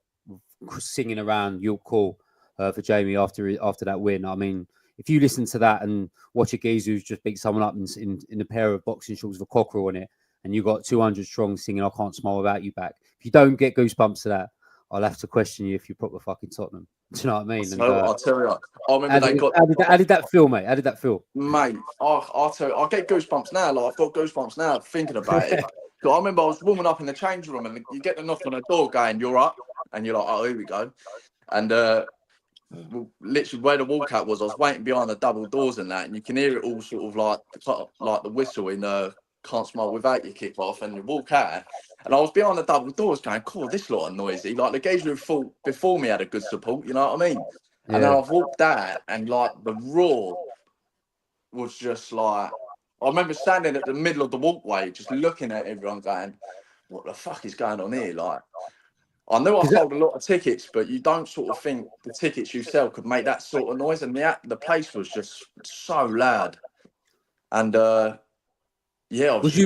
singing around York Hall for Jamie after that win, I mean, if you listen to that and watch a geezer who's just beat someone up in a pair of boxing shorts with a cockerel on it, and you got 200 strong singing "I Can't Smile Without You" back, if you don't get goosebumps to that, I'll have to question you if you're proper fucking Tottenham. Do you know what I mean? So I'll tell you, I remember how did that feel, mate? How did that feel? Mate, I'll tell you, I get goosebumps now. Like I've got goosebumps now thinking about it. So I remember I was warming up in the change room, and you get the knock on the door going, "You're up," and you're like, "Oh, here we go." And literally where the walkout was, I was waiting behind the double doors and that, and you can hear it all sort of like the whistle in "Can't Smile Without You" kick off, and you walk out. And I was behind the double doors going, "Cool, this lot of noisy." Like the geezer who fought before me had a good support, you know what I mean? Yeah. And then I've walked out, and like the roar was just like, I remember standing at the middle of the walkway, just looking at everyone, going, "What the fuck is going on here?" Like, I knew I sold a lot of tickets, but you don't sort of think the tickets you sell could make that sort of noise. And the place was just so loud. And yeah, I was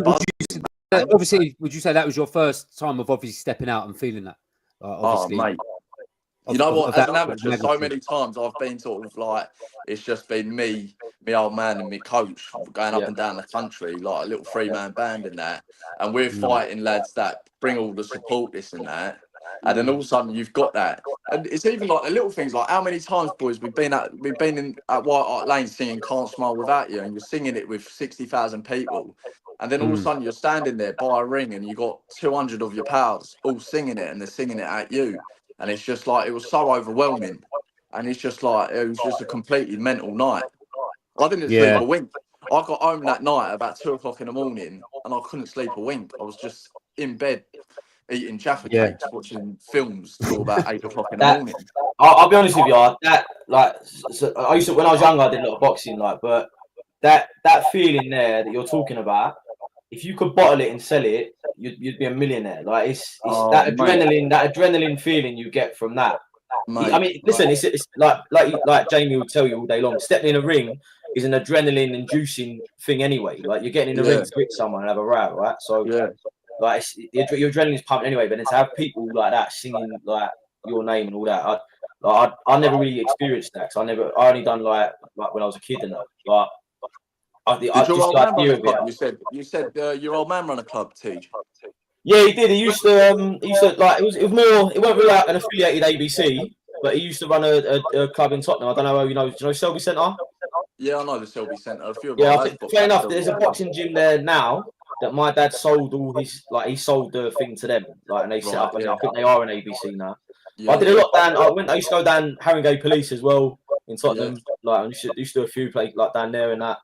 obviously, would you say that was your first time of obviously stepping out and feeling that? Obviously, mate. You know what? As an amateur, so many times I've been sort of like, it's just been me, my old man, and my coach going up and down the country, like a little 3-man band and that. And we're fighting lads that bring all the support, this and that. And then all of a sudden you've got that. And it's even like the little things, like how many times, boys, we've been at White Hart Lane singing "Can't Smile Without You," and you're singing it with 60,000 people. And then all of a sudden you're standing there by a ring, and you got 200 of your pals all singing it, and they're singing it at you. And it's just like, it was so overwhelming. And it's just like, it was just a completely mental night. I didn't sleep a wink. I got home that night about 2 o'clock in the morning, and I couldn't sleep a wink. I was just in bed eating Jaffa Yeah. cakes, watching films till about 8 o'clock in the That- morning. I'll be honest with you, that like so I used to when I was younger, I did a lot of boxing, like, but that feeling there that you're talking about, if you could bottle it and sell it, you'd be a millionaire. Like it's Oh, that mate. adrenaline feeling you get from that. Mate. I mean, listen, it's like Jamie will tell you all day long. Stepping in a ring is an adrenaline inducing thing anyway. Like you're getting in the ring to hit someone and have a row, right? So Yeah. like your adrenaline's pumping anyway. But then to have people like that singing like your name and all that, I never really experienced that. Cause I only done like when I was a kid and that. Like Did just your old the man run idea a of club? it. You said your old man run a club, Tej. Yeah, he did. He used to like it was more. It wasn't really like an affiliated ABC, but he used to run a club in Tottenham. I don't know. Do you know Selby Centre? Yeah, I know the Selby Centre. A few of Yeah, our I lads think box fair at enough. Selby There's a Centre. boxing gym there now that my dad sold all his he sold the thing to them, like, and they set up. Yeah. I think they are an ABC now. Yeah, But I did a lot down. I used to go down Haringey Police as well in Tottenham. Like I used to do a few plays like down there and that.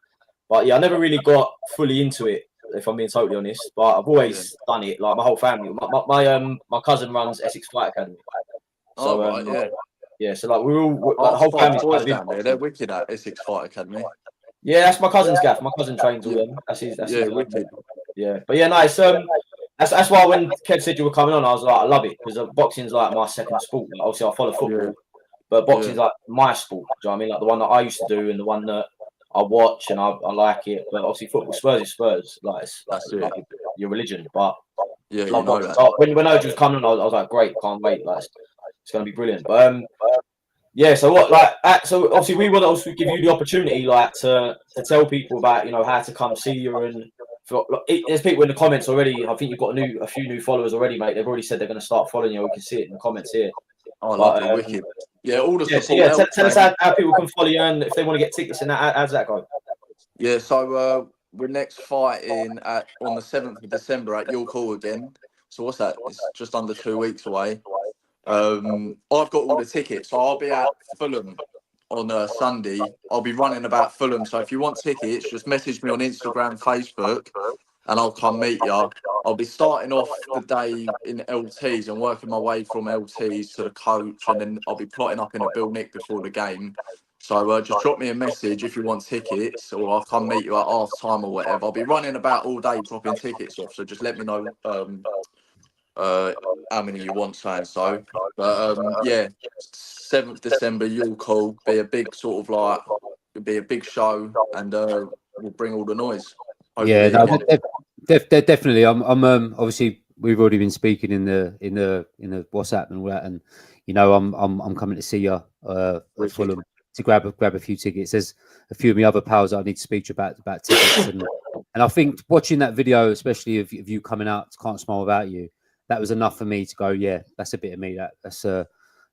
But yeah, I never really got fully into it, if I'm being totally honest. But I've always done it. Like my whole family. My cousin runs Essex Fight Academy. So right, yeah. yeah. So like we're all like, the Our whole five family's boys quite big. down there, they're wicked at Essex Fight Academy. Yeah, that's my cousin's gaff. My cousin trains all them. That's his. Wicked. Yeah, but yeah, nice. That's why when Kev said you were coming on, I was like, I love it because boxing's like my second sport. Like, obviously, I follow football, but boxing's like my sport. Do you know what I mean? Like the one that I used to do and the one that I watch and I like it. But obviously, football, Spurs is Spurs. Like it's like your religion. But yeah, you like know boxing. that. So when Ojo was coming on, I was like, great, can't wait. Like it's going to be brilliant. But yeah. So so obviously we want to also give you the opportunity, like to tell people about how to come see you and. There's people in the comments already. I think you've got a few new followers already, mate. They've already said they're going to start following you. We can see it in the comments here. Oh, lovely, wicked. Yeah, all the support. Tell us how people can follow you and if they want to get tickets and that. How's that go? Yeah, so we're next fighting on the 7th of December at York Hall again. So what's that? It's just under 2 weeks away. I've got all the tickets, so I'll be at Fulham on Sunday. I'll be running about Fulham, so if you want tickets, just message me on Instagram, Facebook, and I'll come meet you. I'll be starting off the day in LTs and working my way from LTs to the coach, and then I'll be plotting up in a Bill Nick before the game. So just drop me a message if you want tickets, or I'll come meet you at half time or whatever. I'll be running about all day dropping tickets off, so just let me know how many you want, so. But yeah, 7th December, you'll call. Be a big sort of like, it'll be a big show, and we'll bring all the noise. Yeah, no, definitely. I'm obviously we've already been speaking in the WhatsApp and all that, and I'm coming to see you at Fulham to grab a few tickets. There's a few of my other pals that I need to speak to you about tickets, and I think watching that video, especially of you coming out, Can't Smile Without You, that was enough for me to go, yeah, that's a bit of me. That's a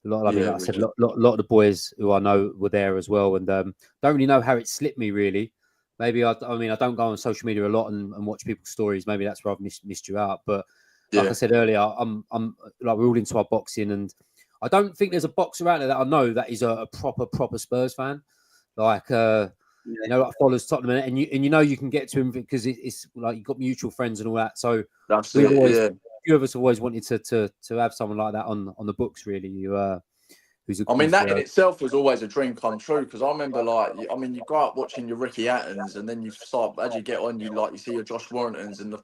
lot. I mean, like I said, a lot of the boys who I know were there as well, and don't really know how it slipped me really. Maybe I don't go on social media a lot and watch people's stories. Maybe that's where I've missed you out. But like I said earlier, I'm like we're all into our boxing, and I don't think there's a boxer out there that I know that is a proper Spurs fan. Like like follows Tottenham, and you can get to him because it's like you've got mutual friends and all that. So that's a few of us always wanted to have someone like that on the books. Really, that in itself was always a dream come true, because I remember you grow up watching your Ricky Hattons, and then you start as you get on, you see your Josh Warringtons, and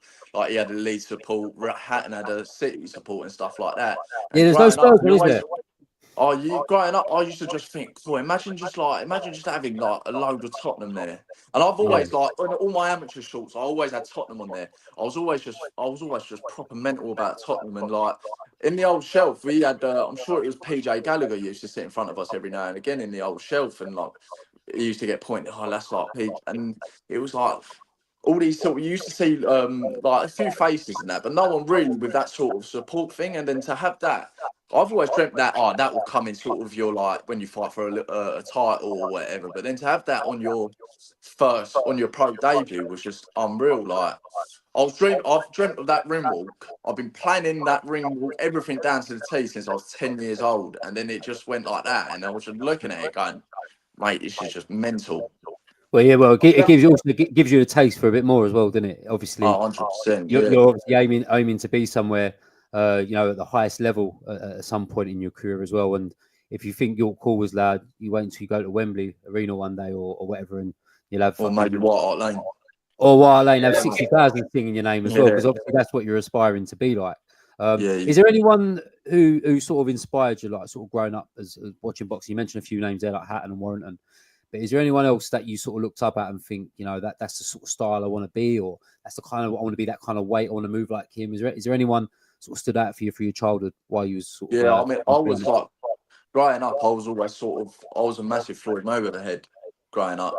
he had a lead support, Hatton had a City support and stuff like that. And there's no Spurs, is there? Oh, you growing up, I used to just think, boy, imagine just having like a load of Tottenham there. And I've always on all my amateur shorts, I always had Tottenham on there. I was always just proper mental about Tottenham, and like in the old shelf, we had I'm sure it was PJ Gallagher used to sit in front of us every now and again in the old shelf, and like he used to get pointed, oh, that's like Pete, and it was like all these sort. We used to see like a few faces and that, but no one really with that sort of support thing. And then to have that, I've always dreamt that that will come in sort of your like when you fight for a title or whatever. But then to have that on your pro debut was just unreal. Like I've dreamt of that ring walk. I've been planning that ring walk, everything down to the T since I was 10 years old, and then it just went like that. And I was just looking at it going, mate, this is just mental. Well, yeah, it gives you a taste for a bit more as well, doesn't it? Obviously, 100%. You're obviously aiming to be somewhere at the highest level at some point in your career as well. And if you think York Hall was loud, you wait until you go to Wembley Arena one day or whatever, and you'll have or maybe White Hart Lane. Or White Lane have 60,000 singing your name as well, because Yeah. obviously that's what you're aspiring to be like. Yeah. Is there anyone who sort of inspired you, like sort of growing up as watching boxing? You mentioned a few names there, like Hatton and Warrington. But is there anyone else that you sort of looked up at and think, that's the sort of style I want to be, or that's the kind of I want to be, that kind of weight, I want to move like him? Is there anyone sort of stood out for you for your childhood while you was sort of? Yeah, I mean, I was like growing up. I was always I was a massive Floyd Mayweather head growing up.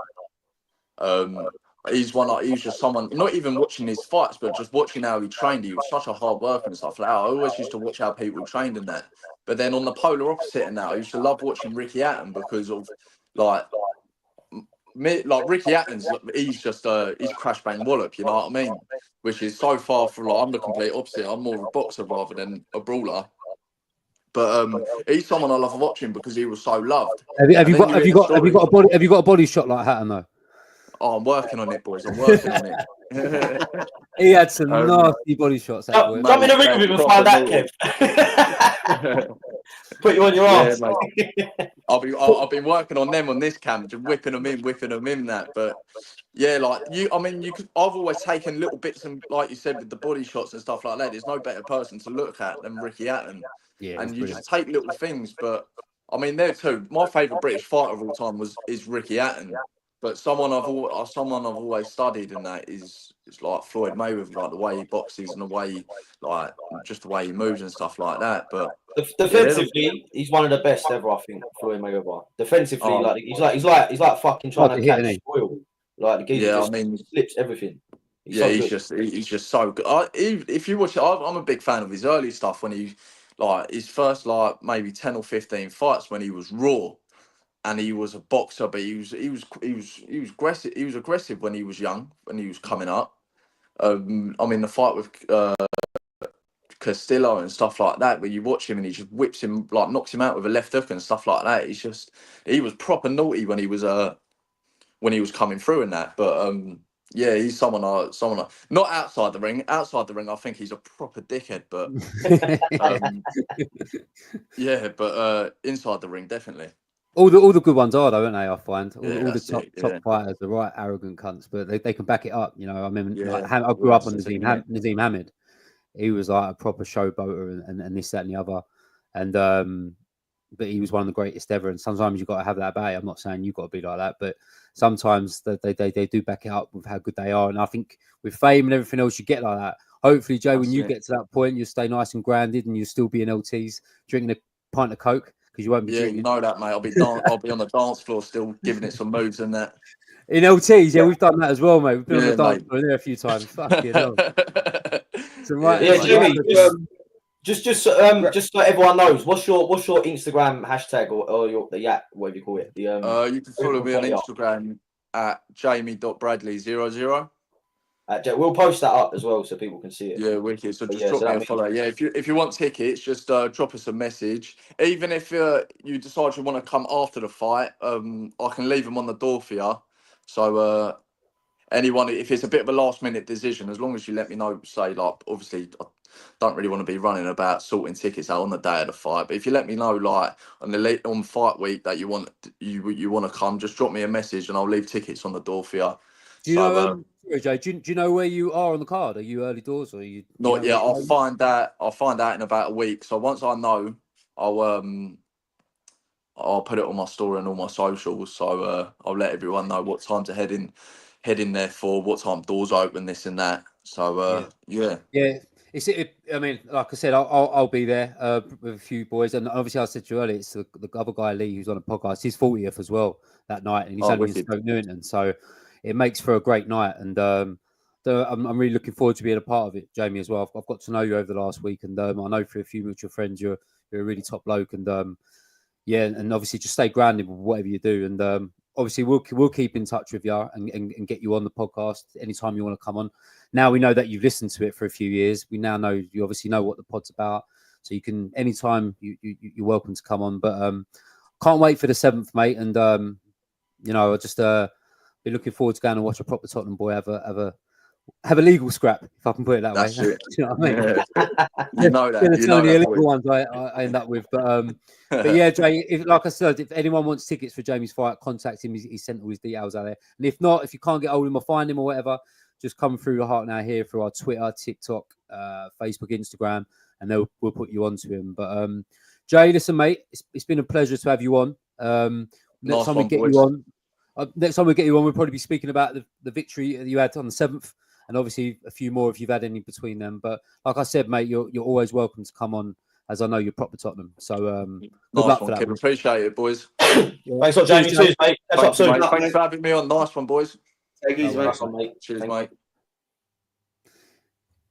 He's just someone, not even watching his fights, but just watching how he trained. He was such a hard worker and stuff like that. I always used to watch how people trained in that. But then on the polar opposite of that, I used to love watching Ricky Hatton because of like Ricky Hatton's, he's just he's crash bang wallop, you know what I mean? Which is so far from I'm the complete opposite. I'm more of a boxer rather than a brawler. But he's someone I love watching because he was so loved. Have you got a body shot like Hatton though? Oh, I'm working on it, boys. I'm working on it. He had some nasty body shots. Come in the ring with him and find out, Kev. Put you on your arms. Yeah, I've been working on them on this camp, just whipping them in that. But yeah, I've always taken little bits and, like you said, with the body shots and stuff like that. There's no better person to look at than Ricky Hatton. Yeah, and you just take little things. But I mean, there too. My favourite British fighter of all time is Ricky Hatton. But someone I've always studied, and that is like Floyd Mayweather, like the way he boxes and the way, just the way he moves and stuff like that. But defensively, he's one of the best ever, I think. Floyd Mayweather. Defensively, he's like fucking trying to catch spoil. Like the geezer slips everything. He's just so good. If you watch it, I'm a big fan of his early stuff when he, his first maybe 10 or 15 fights when he was raw. And he was a boxer, but he was aggressive. He was aggressive when he was young, when he was coming up. The fight with Castillo and stuff like that, where you watch him and he just whips him, knocks him out with a left hook and stuff like that. He was proper naughty when he was coming through in that. But yeah, he's someone not outside the ring. Outside the ring, I think he's a proper dickhead. But yeah, but inside the ring, definitely. All the good ones are, though, aren't they? I find all the top fighters, the right arrogant cunts, but they can back it up. You know, I mean, I grew up on Nazim Hamid. He was like a proper showboater and this, that, and the other, and but he was one of the greatest ever. And sometimes you've got to have that about it. I'm not saying you've got to be like that, but sometimes they do back it up with how good they are. And I think with fame and everything else, you get like that. Hopefully, Jay, when you get to that point, you'll stay nice and grounded, and you'll still be in LTs drinking a pint of Coke. Because you won't be you know that, mate. I'll be on the dance floor still giving it some moves and that. In LTs, yeah, we've done that as well, mate. We've been on the dance floor there a few times. Fucking hell. Jimmy, just so everyone knows, what's your Instagram hashtag or your whatever you call it? You can follow me on Instagram at jamie.bradley00. We'll post that up as well so people can see it. Yeah, wicked. So just drop me a follow. Yeah, if you want tickets, just drop us a message. Even if you decide you want to come after the fight, I can leave them on the door for you. So anyone, if it's a bit of a last minute decision, as long as you let me know, say obviously I don't really want to be running about sorting tickets out on the day of the fight. But if you let me know on fight week that you want to come, just drop me a message and I'll leave tickets on the door for you. Do you know? Jay, do you know where you are on the card? Are you early doors or are you? Not yet. I'll find out in about a week. So once I know, I'll put it on my story and all my socials. So I'll let everyone know what time to head in there for, what time doors open, this and that. So yeah. I mean, like I said, I'll be there with a few boys, and obviously I said to you earlier, it's the other guy Lee who's on a podcast. His 40th as well that night, and he's only in Stoke Newington, so it makes for a great night. And I'm really looking forward to being a part of it, Jamie, as well. I've got to know you over the last week, and I know through a few mutual friends you're a really top bloke, and and obviously just stay grounded with whatever you do, and obviously we'll keep in touch with you and get you on the podcast anytime you want to come on. Now we know that you've listened to it for a few years. We now know you obviously know what the pod's about, so you can anytime you're welcome to come on. But can't wait for the 7th, mate, and I just be looking forward to going and watch a proper Tottenham boy have a have a legal scrap, if I can put it that That's way. it. Do you know what I mean? Yeah. You know that. It's You know only that, illegal boy. ones I end up with, but yeah, Jay. If, like I said, if anyone wants tickets for Jamie's fight, contact him. He sent all his details out there. And if not, if you can't get hold of him or find him or whatever, just come through the Heart Now here through our Twitter, TikTok, Facebook, Instagram, and we'll put you onto him. But Jay, listen, mate, it's been a pleasure to have you on. Next time we get you on, we'll probably be speaking about the victory that you had on the 7th. And obviously a few more if you've had any between them. But like I said, mate, you're always welcome to come on, as I know you're proper Tottenham. So good luck for that. Kevin. Appreciate it, boys. Thanks a lot, Jamie. Cheers, mate. Catch up soon. Thanks for having me on. Nice one, boys. Take it easy, mate. Cheers, mate.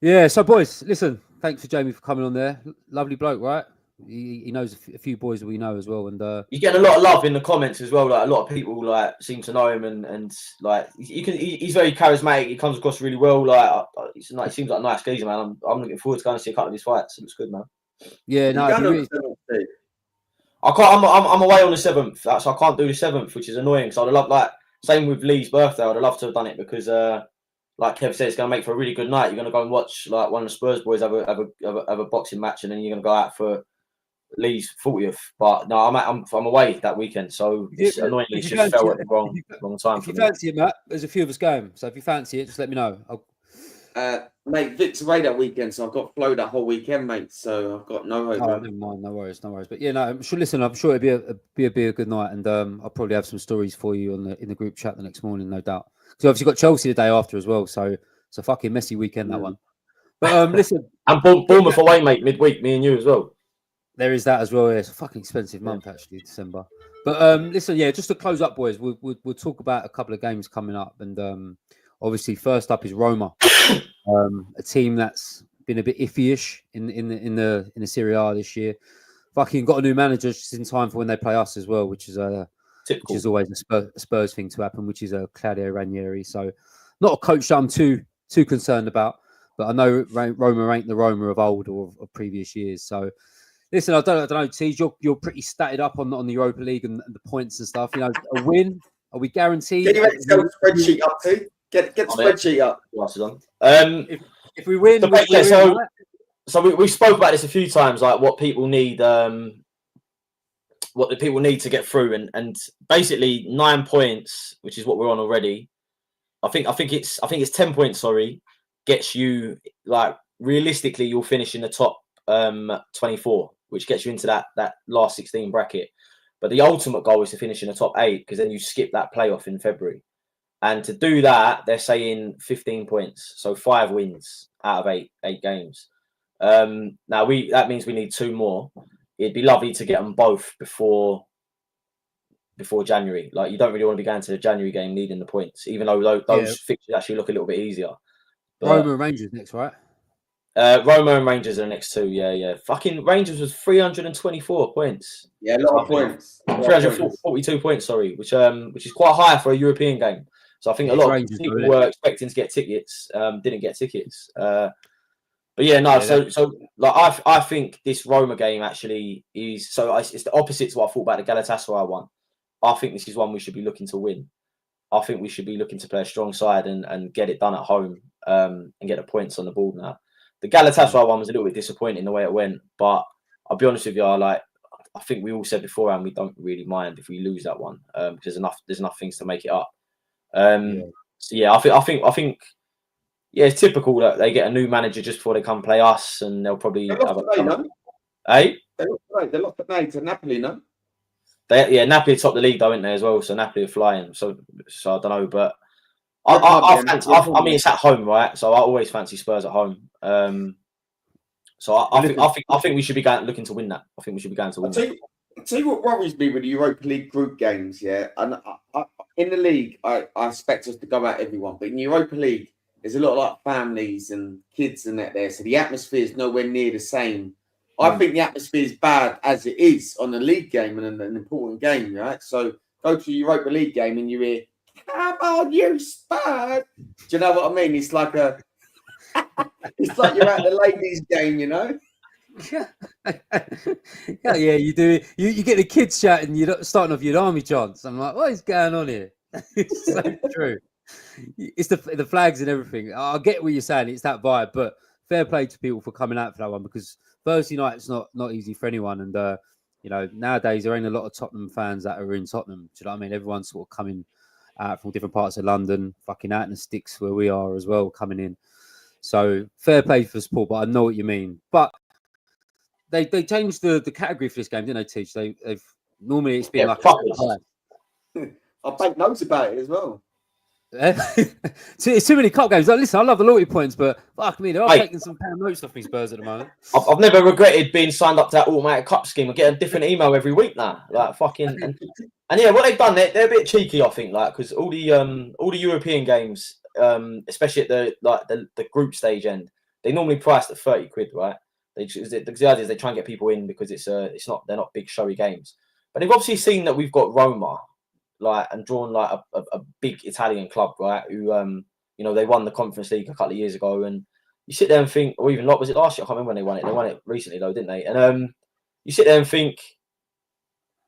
Yeah, so boys, listen, thanks for Jamie for coming on there. Lovely bloke, right? He knows a few boys that we know as well, and you're getting a lot of love in the comments as well. Like a lot of people like seem to know him, and like he's very charismatic. He comes across really well. Like he seems like a nice geezer, man. I'm looking forward to going to see a couple of his fights. It looks good, man. Yeah, no, I can't. I'm away on the 7th, so I can't do the 7th, which is annoying. So I'd love, like, same with Lee's birthday. I'd love to have done it because, like Kev said, it's going to make for a really good night. You're going to go and watch like one of the Spurs boys have a boxing match, and then you're going to go out for Lee's 40th. But no, I'm away that weekend, so it's annoyingly just fell at the wrong time. If you fancy it, Matt, there's a few of us going. So if you fancy it, just let me know. Mate, Vic's away that weekend, so I've got flow that whole weekend, mate. So I've got no hope. Oh, never mind, no worries. But yeah, no, I'm sure. Listen, I'm sure it'll be a good night, and I'll probably have some stories for you in the group chat the next morning, no doubt. So obviously got Chelsea the day after as well, so it's a fucking messy weekend that one. But listen, and Bournemouth away, mate, midweek, me and you as well. There is that as well. Yeah, it's a fucking expensive month actually, December. But listen, yeah, just to close up, boys, we'll talk about a couple of games coming up, and obviously first up is Roma. A team that's been a bit iffy-ish in the Serie A this year. Fucking got a new manager just in time for when they play us as well, which is always a Spurs thing to happen, which is Claudio Ranieri. So not a coach that I'm too concerned about, but I know Roma ain't the Roma of old or of previous years. So listen, I don't know, Tees, you're pretty statted up on the Europa League and the points and stuff. You know, a win, are we guaranteed? Get your Excel spreadsheet up, too. Get the spreadsheet up. If we win, so we spoke about this a few times, like what people need, what the people need to get through, and basically 9 points, which is what we're on already. I think it's 10 points. Sorry, gets you, like, realistically you'll finish in the top 24, which gets you into that last 16 bracket. But the ultimate goal is to finish in the top 8, because then you skip that playoff in February. And to do that, they're saying 15 points. So 5 wins out of 8 games. Now that means we need 2 more. It'd be lovely to get them both before January. Like, you don't really want to be going to the January game needing the points, even though those fixtures actually look a little bit easier. But Roma and Rangers next, right? Roma and Rangers are the next 2. Yeah. Fucking Rangers was 324 points. Yeah, a lot of points. 342 points, sorry, which is quite high for a European game. So I think a lot of people were expecting to get tickets, didn't get tickets. But yeah, no. So like I think this Roma game actually is it's the opposite to what I thought about the Galatasaray one. I think this is one we should be looking to win. I think we should be looking to play a strong side and get it done at home, and get the points on the board now. The Galatasaray one was a little bit disappointing the way it went, but I'll be honest with you, I think we all said beforehand we don't really mind if we lose that one, because there's enough things to make it up. So yeah, I think yeah, it's typical that they get a new manager just before they come play us, and they'll probably They lost at night to Napoli, no? Napoli top the league though, aren't they, as well? So Napoli are flying. So I don't know, but I mean, it's at home, right? So I always fancy Spurs at home. So I think we should be looking to win that. I think we should be going to win that. I'll tell you what worries me with the Europa League group games, yeah. And in the league, I expect us to go at everyone, but in Europa League, there's a lot of like families and kids and that there, so the atmosphere is nowhere near the same. I think the atmosphere is bad as it is on a league game and an important game, right? So go to a Europa League game and you hear, "Come on, you Spurs!" Do you know what I mean? It's like it's like you're at the ladies' game, you know. Yeah, you do. You get the kids shouting, you're starting off your army chants. I'm like, what is going on here? It's so true. It's the flags and everything. I get what you're saying. It's that vibe, but fair play to people for coming out for that one because Thursday night's not easy for anyone. And you know, nowadays there ain't a lot of Tottenham fans that are in Tottenham. Do you know what I mean? Everyone's sort of coming out from different parts of London, fucking out in the sticks where we are as well, coming in. So fair play for support, but I know what you mean. But they changed the category for this game, didn't they, Teach? They've normally it's been I'll make notes about it as well. It's too many cup games. Like, listen, I love the loyalty points, but fuck me, they're taking some pound notes off me Spurs at the moment. I've never regretted being signed up to that automatic cup scheme. I get a different email every week now. Like fucking and yeah, what they've done, they're a bit cheeky, I think, like because all the European games, especially at the group stage end, they normally priced at 30 quid, right? The idea is they try and get people in because they're not big showy games, but they've obviously seen that we've got Roma. Like and drawn like a big Italian club, right? Who you know, they won the Conference League a couple of years ago, and you sit there and think, or even was it last year? I can't remember when they won it. They won it recently though, didn't they? And you sit there and think,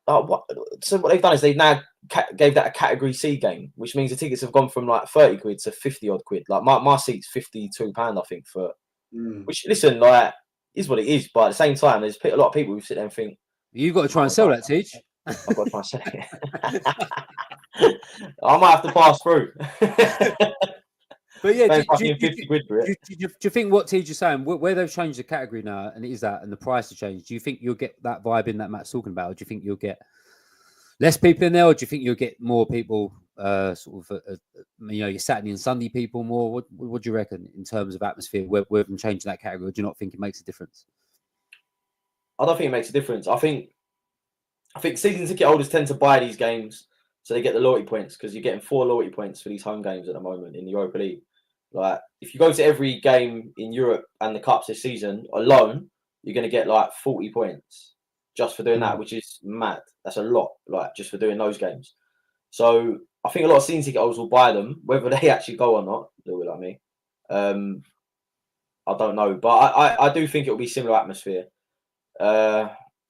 oh, what? So what they've done is they've now gave that a Category C game, which means the tickets have gone from like 30 quid to 50 odd quid. Like my seat's £52, I think, for which listen, like is what it is, but at the same time, there's a lot of people who sit there and think you've got to try and sell that, Teach. I've got to try and say it. I might have to pass through. But yeah, do you think what Tej is saying, where they've changed the category now, and the price has changed? Do you think you'll get that vibe in that Matt's talking about, or do you think you'll get less people in there, or do you think you'll get more people, sort of, you know, your Saturday and Sunday people more? What do you reckon in terms of atmosphere? Where them changing that category, or do you not think it makes a difference? I don't think it makes a difference. I think season ticket holders tend to buy these games so they get the loyalty points because you're getting 4 loyalty points for these home games at the moment in the Europa League. Like if you go to every game in Europe and the Cups this season alone, you're going to get like 40 points just for doing that, which is mad. That's a lot, like just for doing those games. So I think a lot of season ticket holders will buy them, whether they actually go or not. Do it like me. I don't know, but I do think it will be similar atmosphere.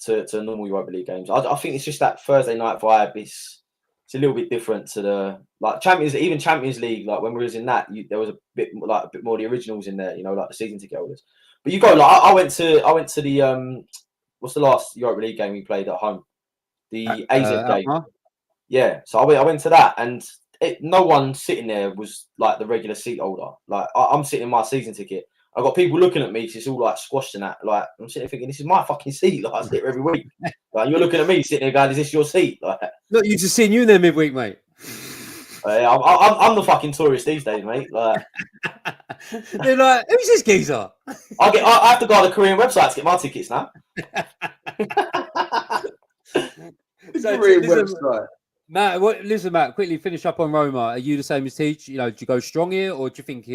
To normal Europa League games. I think it's just that Thursday night vibe. It's a little bit different to the like Champions League. Like when we was in that, there was a bit more of the originals in there. You know, like the season ticket holders. But you go like I went to the what's the last Europa League game we played at home? The AZ game. Yeah, so I went to that, and no one sitting there was like the regular seat holder. Like I'm sitting in my season ticket. I've got people looking at me because it's all like squashed and that. Like I'm sitting there thinking, this is my fucking seat. Like I sit here every week. Like you're looking at me sitting there going, is this your seat? Like not you just seeing you in there midweek, mate. I'm the fucking tourist these days, mate. Like they're like, who's this geezer? I have to go on the Korean website to get my tickets now. Korean website. Matt, listen, Matt, quickly finish up on Roma. Are you the same as Teach? You know, do you go strong here, or do you think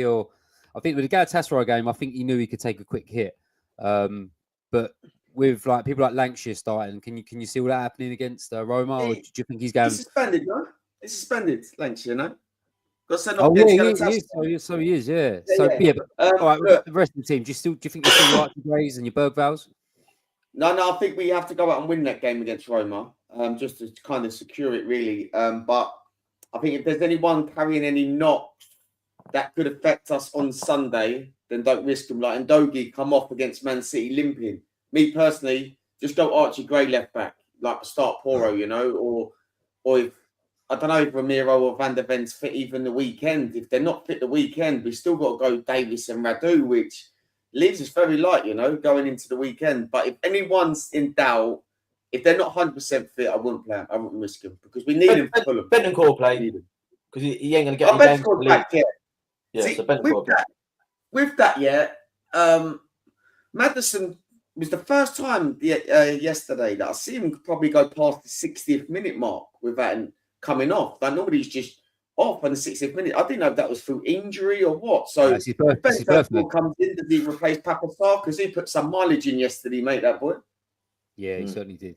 I think with the Galatasaray game, I think he knew he could take a quick hit. But with like people like Lancashire starting, can you see all that happening against Roma, or do you think he's going? He's suspended, no? He's suspended, Lancashire, no? Got sent off so he is, yeah. But, all right, look, the rest of the team, do you think you still your Archie Grays and your Bergvals? No, I think we have to go out and win that game against Roma, just to kind of secure it, really. But I think if there's anyone carrying any knocks that could affect us on Sunday, then don't risk them. Like Ndogi come off against Man City limping. Me personally, just go Archie Gray left back, like start Poro, you know, or if I don't know if Ramiro or Van der Ven's fit even the weekend. If they're not fit the weekend, we still got to go Davis and Radu, which leaves us very light, you know, going into the weekend. But if anyone's in doubt, if they're not 100% fit, I wouldn't play him. I wouldn't risk him because we need him for Fulham. Bentancur play because he ain't going to get any games. Back, yeah. Yeah, see, so Bentancur with that, Maddison was the first time yesterday that I see him probably go past the 60th minute mark without him coming off. Like normally he's just off on the 60th minute. I didn't know if that was through injury or what. So Bentancur comes in, does he replace Papa Sarr? Because he put some mileage in yesterday, mate, that boy. Yeah, he certainly did.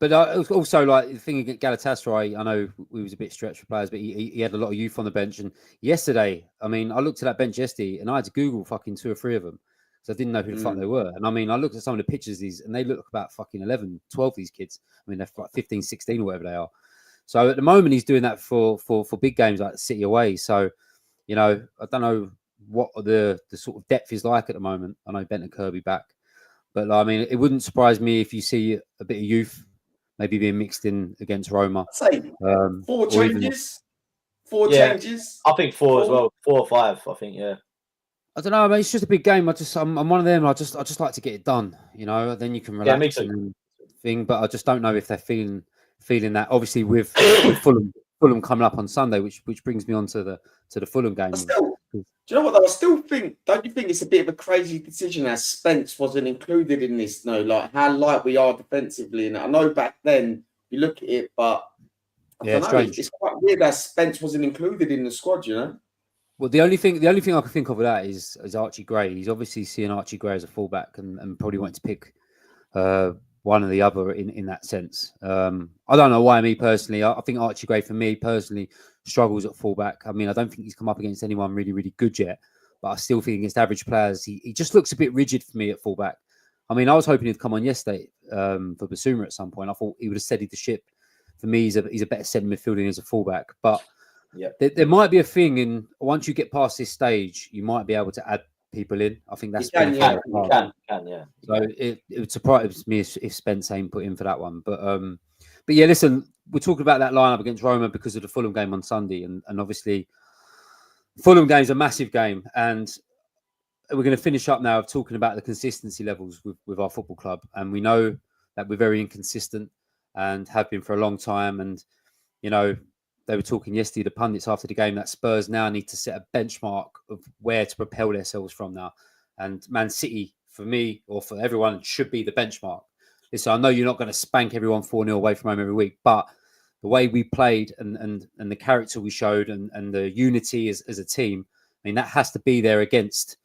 But also, like the thing against Galatasaray, I know we was a bit stretched for players, but he had a lot of youth on the bench. And yesterday, I mean, I looked at that bench yesterday, and I had to Google fucking 2 or 3 of them because I didn't know who the fuck they were. And I mean, I looked at some of the pictures of these, and they look about fucking 11, 12. These kids, I mean, they're like 15, 16 or whatever they are. So at the moment, he's doing that for big games like City away. So, you know, I don't know what the sort of depth is like at the moment. I know Benton Kirby back, but I mean, it wouldn't surprise me if you see a bit of youth maybe being mixed in against Roma. I'd say four changes. Four changes. I think four as well. 4 or 5. I think. Yeah. I don't know, mate. It's just a big game. I'm one of them. I just like to get it done. You know, then you can relax me too. and thing. But I just don't know if they're feeling that. Obviously, with Fulham coming up on Sunday, which brings me on to the Fulham game. Do you know what? Though? I still think. Don't you think it's a bit of a crazy decision as Spence wasn't included in this? No, like how light we are defensively. And I know back then you look at it, but I don't know. It's quite weird that Spence wasn't included in the squad. You know. Well, the only thing I can think of with that is Archie Gray. He's obviously seeing Archie Gray as a fullback and probably wanting to pick one or the other in that sense. I don't know why. Me personally, I think Archie Gray for me personally struggles at fullback. I mean, I don't think he's come up against anyone really, really good yet, but I still think against average players, he just looks a bit rigid for me at fullback. I mean, I was hoping he'd come on yesterday for Basuma at some point. I thought he would have steadied the ship. For me, he's a better centre midfielder as a fullback, but. Yeah, there might be a thing in once you get past this stage, you might be able to add people in. I think that's you can, yeah. So it would surprise me if Spence ain't put in for that one. But yeah, listen, we're talking about that lineup against Roma because of the Fulham game on Sunday, and obviously Fulham game is a massive game, and we're going to finish up now of talking about the consistency levels with our football club, and we know that we're very inconsistent and have been for a long time, and you know. They were talking yesterday, the pundits after the game, that Spurs now need to set a benchmark of where to propel themselves from now. And Man City, for me, or for everyone, should be the benchmark. So I know you're not going to spank everyone 4-0 away from home every week, but the way we played and the character we showed and the unity as a team, I mean, that has to be there against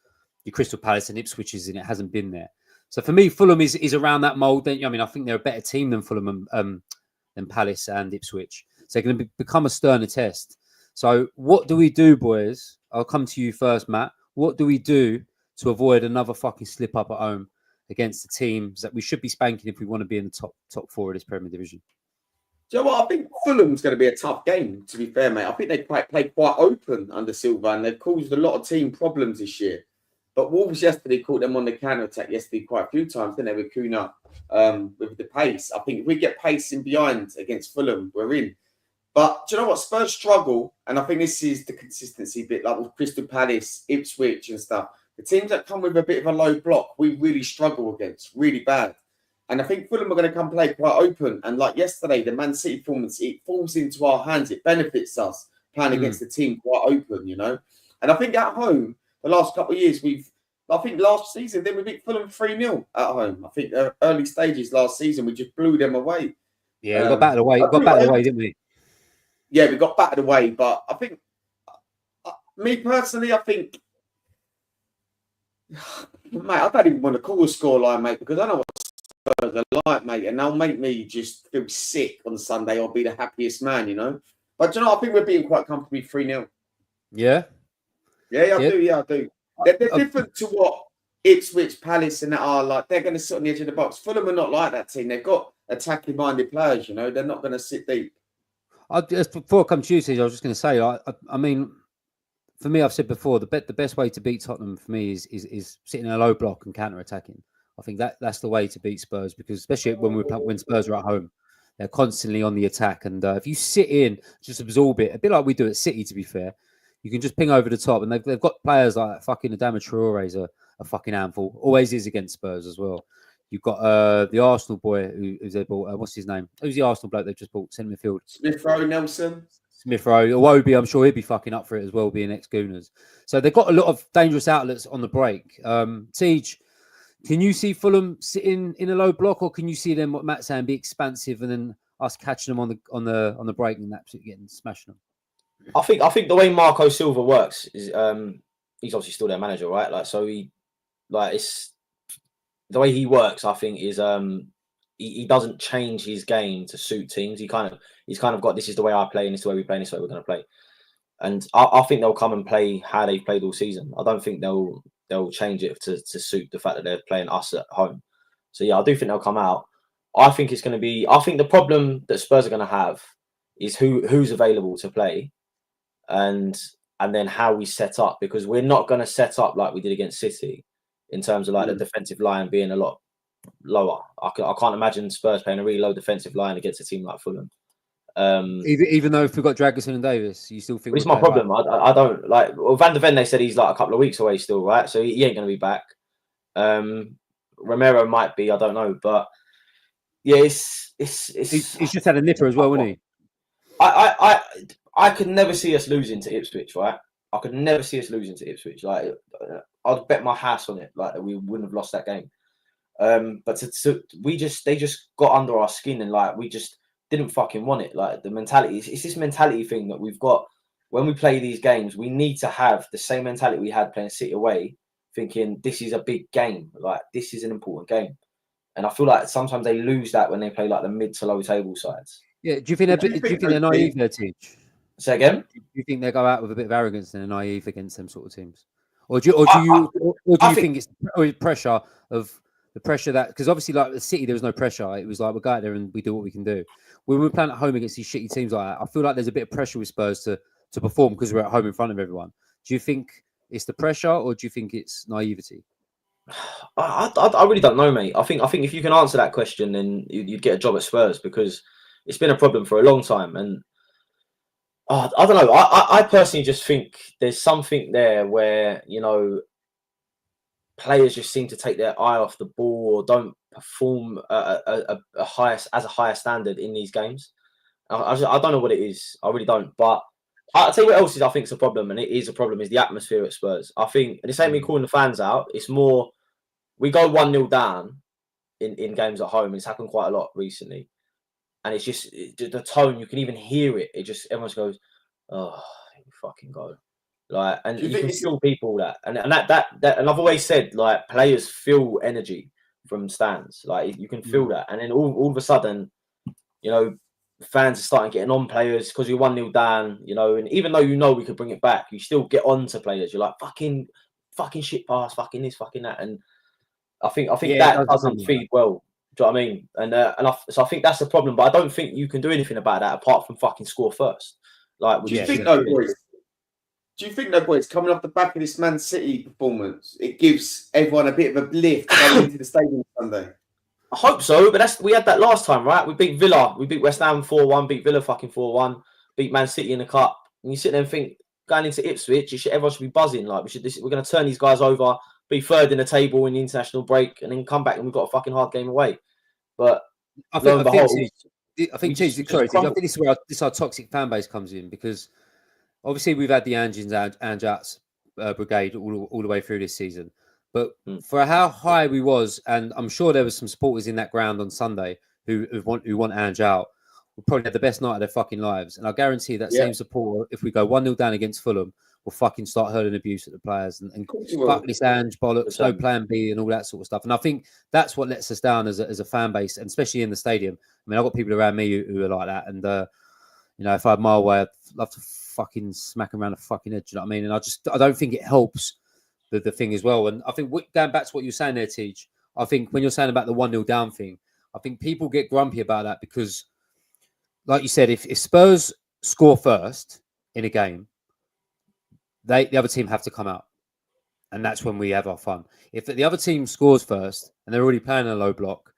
your Crystal Palace and Ipswich's, and it hasn't been there. So for me, Fulham is around that mould. I mean, I think they're a better team than Fulham than Palace and Ipswich. So they're going to become a sterner test. So what do we do, boys? I'll come to you first, Matt. What do we do to avoid another fucking slip up at home against the teams that we should be spanking if we want to be in the top 4 of this Premier Division? Do you know what? I think Fulham's going to be a tough game, to be fair, mate. I think they played quite open under Silva and they've caused a lot of team problems this year. But Wolves yesterday caught them on the counter-attack yesterday quite a few times, didn't they, with Kuna, with the pace. I think if we get pace in behind against Fulham, we're in. But do you know what? Spurs struggle, and I think this is the consistency bit, like with Crystal Palace, Ipswich and stuff. The teams that come with a bit of a low block, we really struggle against, really bad. And I think Fulham are going to come play quite open. And like yesterday, the Man City performance, it falls into our hands. It benefits us playing against the team quite open, you know. And I think at home, the last couple of years, I think last season, then we beat Fulham 3-0 at home. I think early stages last season, we just blew them away. Yeah, we got battered away. Didn't we? Yeah, we got battered away, but I think, me personally, I think, mate, I don't even want to call a scoreline, mate, because I know what Spurs are like, mate, and they'll make me just feel sick on Sunday or be the happiest man, you know. But you know, I think we're being quite comfortably 3-0. Yeah? Yeah, I do. They're different to what Ipswich, Palace, and that are like. They're going to sit on the edge of the box. Fulham are not like that team. They've got attacking-minded players, you know. They're not going to sit deep. Before I come to you, Steve, I was just going to say, I mean, for me, I've said before, the best way to beat Tottenham for me is sitting in a low block and counter-attacking. I think that's the way to beat Spurs, because especially when Spurs are at home, they're constantly on the attack. And if you sit in, just absorb it, a bit like we do at City, to be fair, you can just ping over the top. And they've got players like fucking Adama Traore's a fucking handful. Always is against Spurs as well. You've got the Arsenal boy who's they bought. What's his name? Who's the Arsenal bloke they just bought? Centre midfield. Smith Rowe, Nelson. Smith Rowe. Iwobi, I'm sure he'd be fucking up for it as well, being ex-Gooners. So they've got a lot of dangerous outlets on the break. Tej, can you see Fulham sitting in a low block, or can you see them, what Matt's saying, be expansive and then us catching them on the break and absolutely getting smashing them? I think the way Marco Silva works is he's obviously still their manager, right? Like, so it's the way he works. I think is he doesn't change his game to suit teams. He's kind of got, this is the way I play and this is the way we play and this is the way we're going to play. And I think they'll come and play how they've played all season. I don't think they'll change it to suit the fact that they're playing us at home. So yeah, I do think they'll come out. I think it's going to be. I think the problem that Spurs are going to have is who's available to play, and then how we set up, because we're not going to set up like we did against City in terms of like the defensive line being a lot lower. I can't imagine Spurs playing a really low defensive line against a team like Fulham. Even though if we've got Dragusin and Davis, you still think it's my problem. I don't like. Well, Van der Ven, they said he's like a couple of weeks away still, right? So he ain't going to be back. Romero might be, I don't know, but yeah, he's just had a nipper as well, wouldn't he? I could never see us losing to Ipswich, right? I could never see us losing to Ipswich. Like, I'd bet my house on it, like, that we wouldn't have lost that game. But they just got under our skin, and like we just didn't fucking want it. Like, the mentality, it's this mentality thing that we've got when we play these games. We need to have the same mentality we had playing City away, thinking this is a big game, like this is an important game. And I feel like sometimes they lose that when they play like the mid to low table sides. Yeah, do you think they're naive there, Teach? Say again? Do you think they go out with a bit of arrogance and are naive against them sort of teams, or do you think it's pressure of the pressure that, because obviously like the City there was no pressure. It was like we go out there and we do what we can do. When we're playing at home against these shitty teams like that, I feel like there's a bit of pressure with Spurs to perform because we're at home in front of everyone. Do you think it's the pressure, or do you think it's naivety? I really don't know, mate. I think if you can answer that question, then you'd get a job at Spurs, because it's been a problem for a long time. And I don't know. I personally just think there's something there where, you know, players just seem to take their eye off the ball or don't perform a higher standard in these games. I don't know what it is. I really don't. But I'll tell you what else is I think is a problem, and it is a problem, is the atmosphere at Spurs. I think, and this ain't me calling the fans out, it's more we go 1-0 down in games at home, and it's happened quite a lot recently. And it's just the tone, you can even hear it. It just, everyone goes, oh, fucking go. Like, and you can feel people that, and that, and I've always said, like, players feel energy from stands. Like, you can feel that. And then all of a sudden, you know, fans are starting getting on players because you're 1-0 down, you know, and even though you know we could bring it back, you still get on to players. You're like, fucking shit pass, fucking this, fucking that. And I think that doesn't feed well. Do you know what I mean? So I think that's the problem. But I don't think you can do anything about that apart from fucking score first. Like, do you think though, boys, coming off the back of this Man City performance, it gives everyone a bit of a lift going into the stadium Sunday? I hope so, but we had that last time, right? We beat Villa, we beat West Ham 4-1, beat Villa fucking 4-1, beat Man City in the cup. And you sit there and think, going into Ipswich, everyone should be buzzing. Like, we're going to turn these guys over, be third in the table in the international break, and then come back and we've got a fucking hard game away. But I think this is where our toxic fan base comes in, because obviously we've had the Ange brigade all the way through this season. But for how high we was, and I'm sure there was some supporters in that ground on Sunday who want Ange out, will probably have the best night of their fucking lives. And I guarantee that same supporter, if we go 1-0 down against Fulham, will fucking start hurling abuse at the players and fuck this Ange bollocks, no plan B and all that sort of stuff. And I think that's what lets us down as a fan base, and especially in the stadium. I mean, I've got people around me who are like that. And, you know, if I had my way, I'd love to fucking smack them around the fucking head. Do you know what I mean? And I don't think it helps the thing as well. And I think going back to what you're saying there, Teach, I think when you're saying about the 1-0 down thing, I think people get grumpy about that because, like you said, if Spurs score first in a game, the other team have to come out. And that's when we have our fun. If the other team scores first and they're already playing a low block,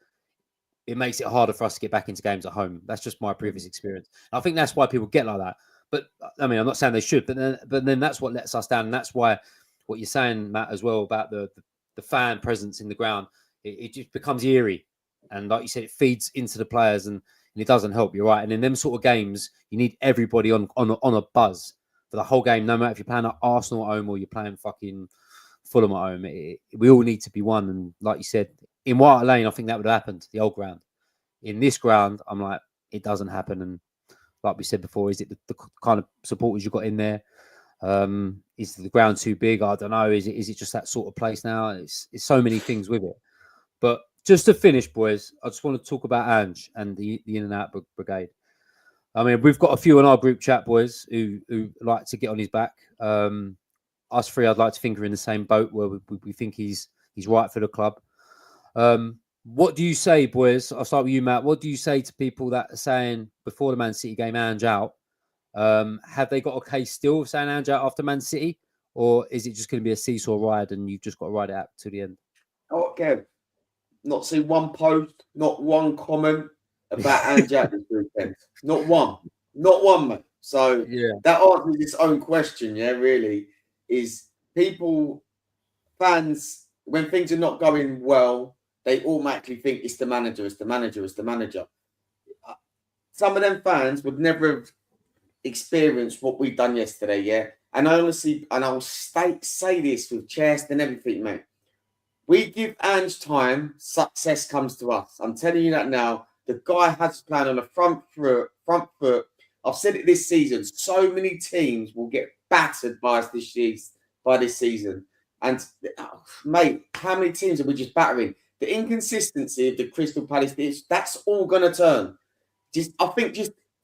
it makes it harder for us to get back into games at home. That's just my previous experience. I think that's why people get like that. But I mean, I'm not saying they should, but then that's what lets us down. And that's why what you're saying, Matt, as well, about the fan presence in the ground, it just becomes eerie. And like you said, it feeds into the players and it doesn't help. You're right. And in them sort of games, you need everybody on a buzz for the whole game, no matter if you're playing at Arsenal at home or you're playing fucking Fulham at home. We all need to be one. And like you said, in White Lane, I think that would have happened, the old ground. In this ground, I'm like, it doesn't happen. And like we said before, is it the kind of supporters you got in there? Is the ground too big? I don't know. Is it just that sort of place now? It's so many things with it. But just to finish, boys, I just want to talk about Ange and the In and Out brigade. I mean, we've got a few in our group chat, boys, who like to get on his back. Us three, I'd like to think, are in the same boat where we think he's right for the club. What do you say, boys? I'll start with you, Matt. What do you say to people that are saying before the Man City game, Ange out? Have they got a case still of saying Ange out after Man City? Or is it just going to be a seesaw ride and you've just got to ride it out to the end? Oh, Kev, not see one post, not one comment about Ange out this weekend. Not one. Not one, mate. So that answers its own question, really, is people, fans, when things are not going well, they automatically think it's the manager, it's the manager, it's the manager. Some of them fans would never have experienced what we've done yesterday, And I honestly, and I'll say this with chest and everything, mate. We give Ange time, success comes to us. I'm telling you that now. The guy has a plan on the front foot. I've said it this season. So many teams will get battered by us this season. And, mate, how many teams are we just battering? The inconsistency of the Crystal Palace, that's all going to turn. I think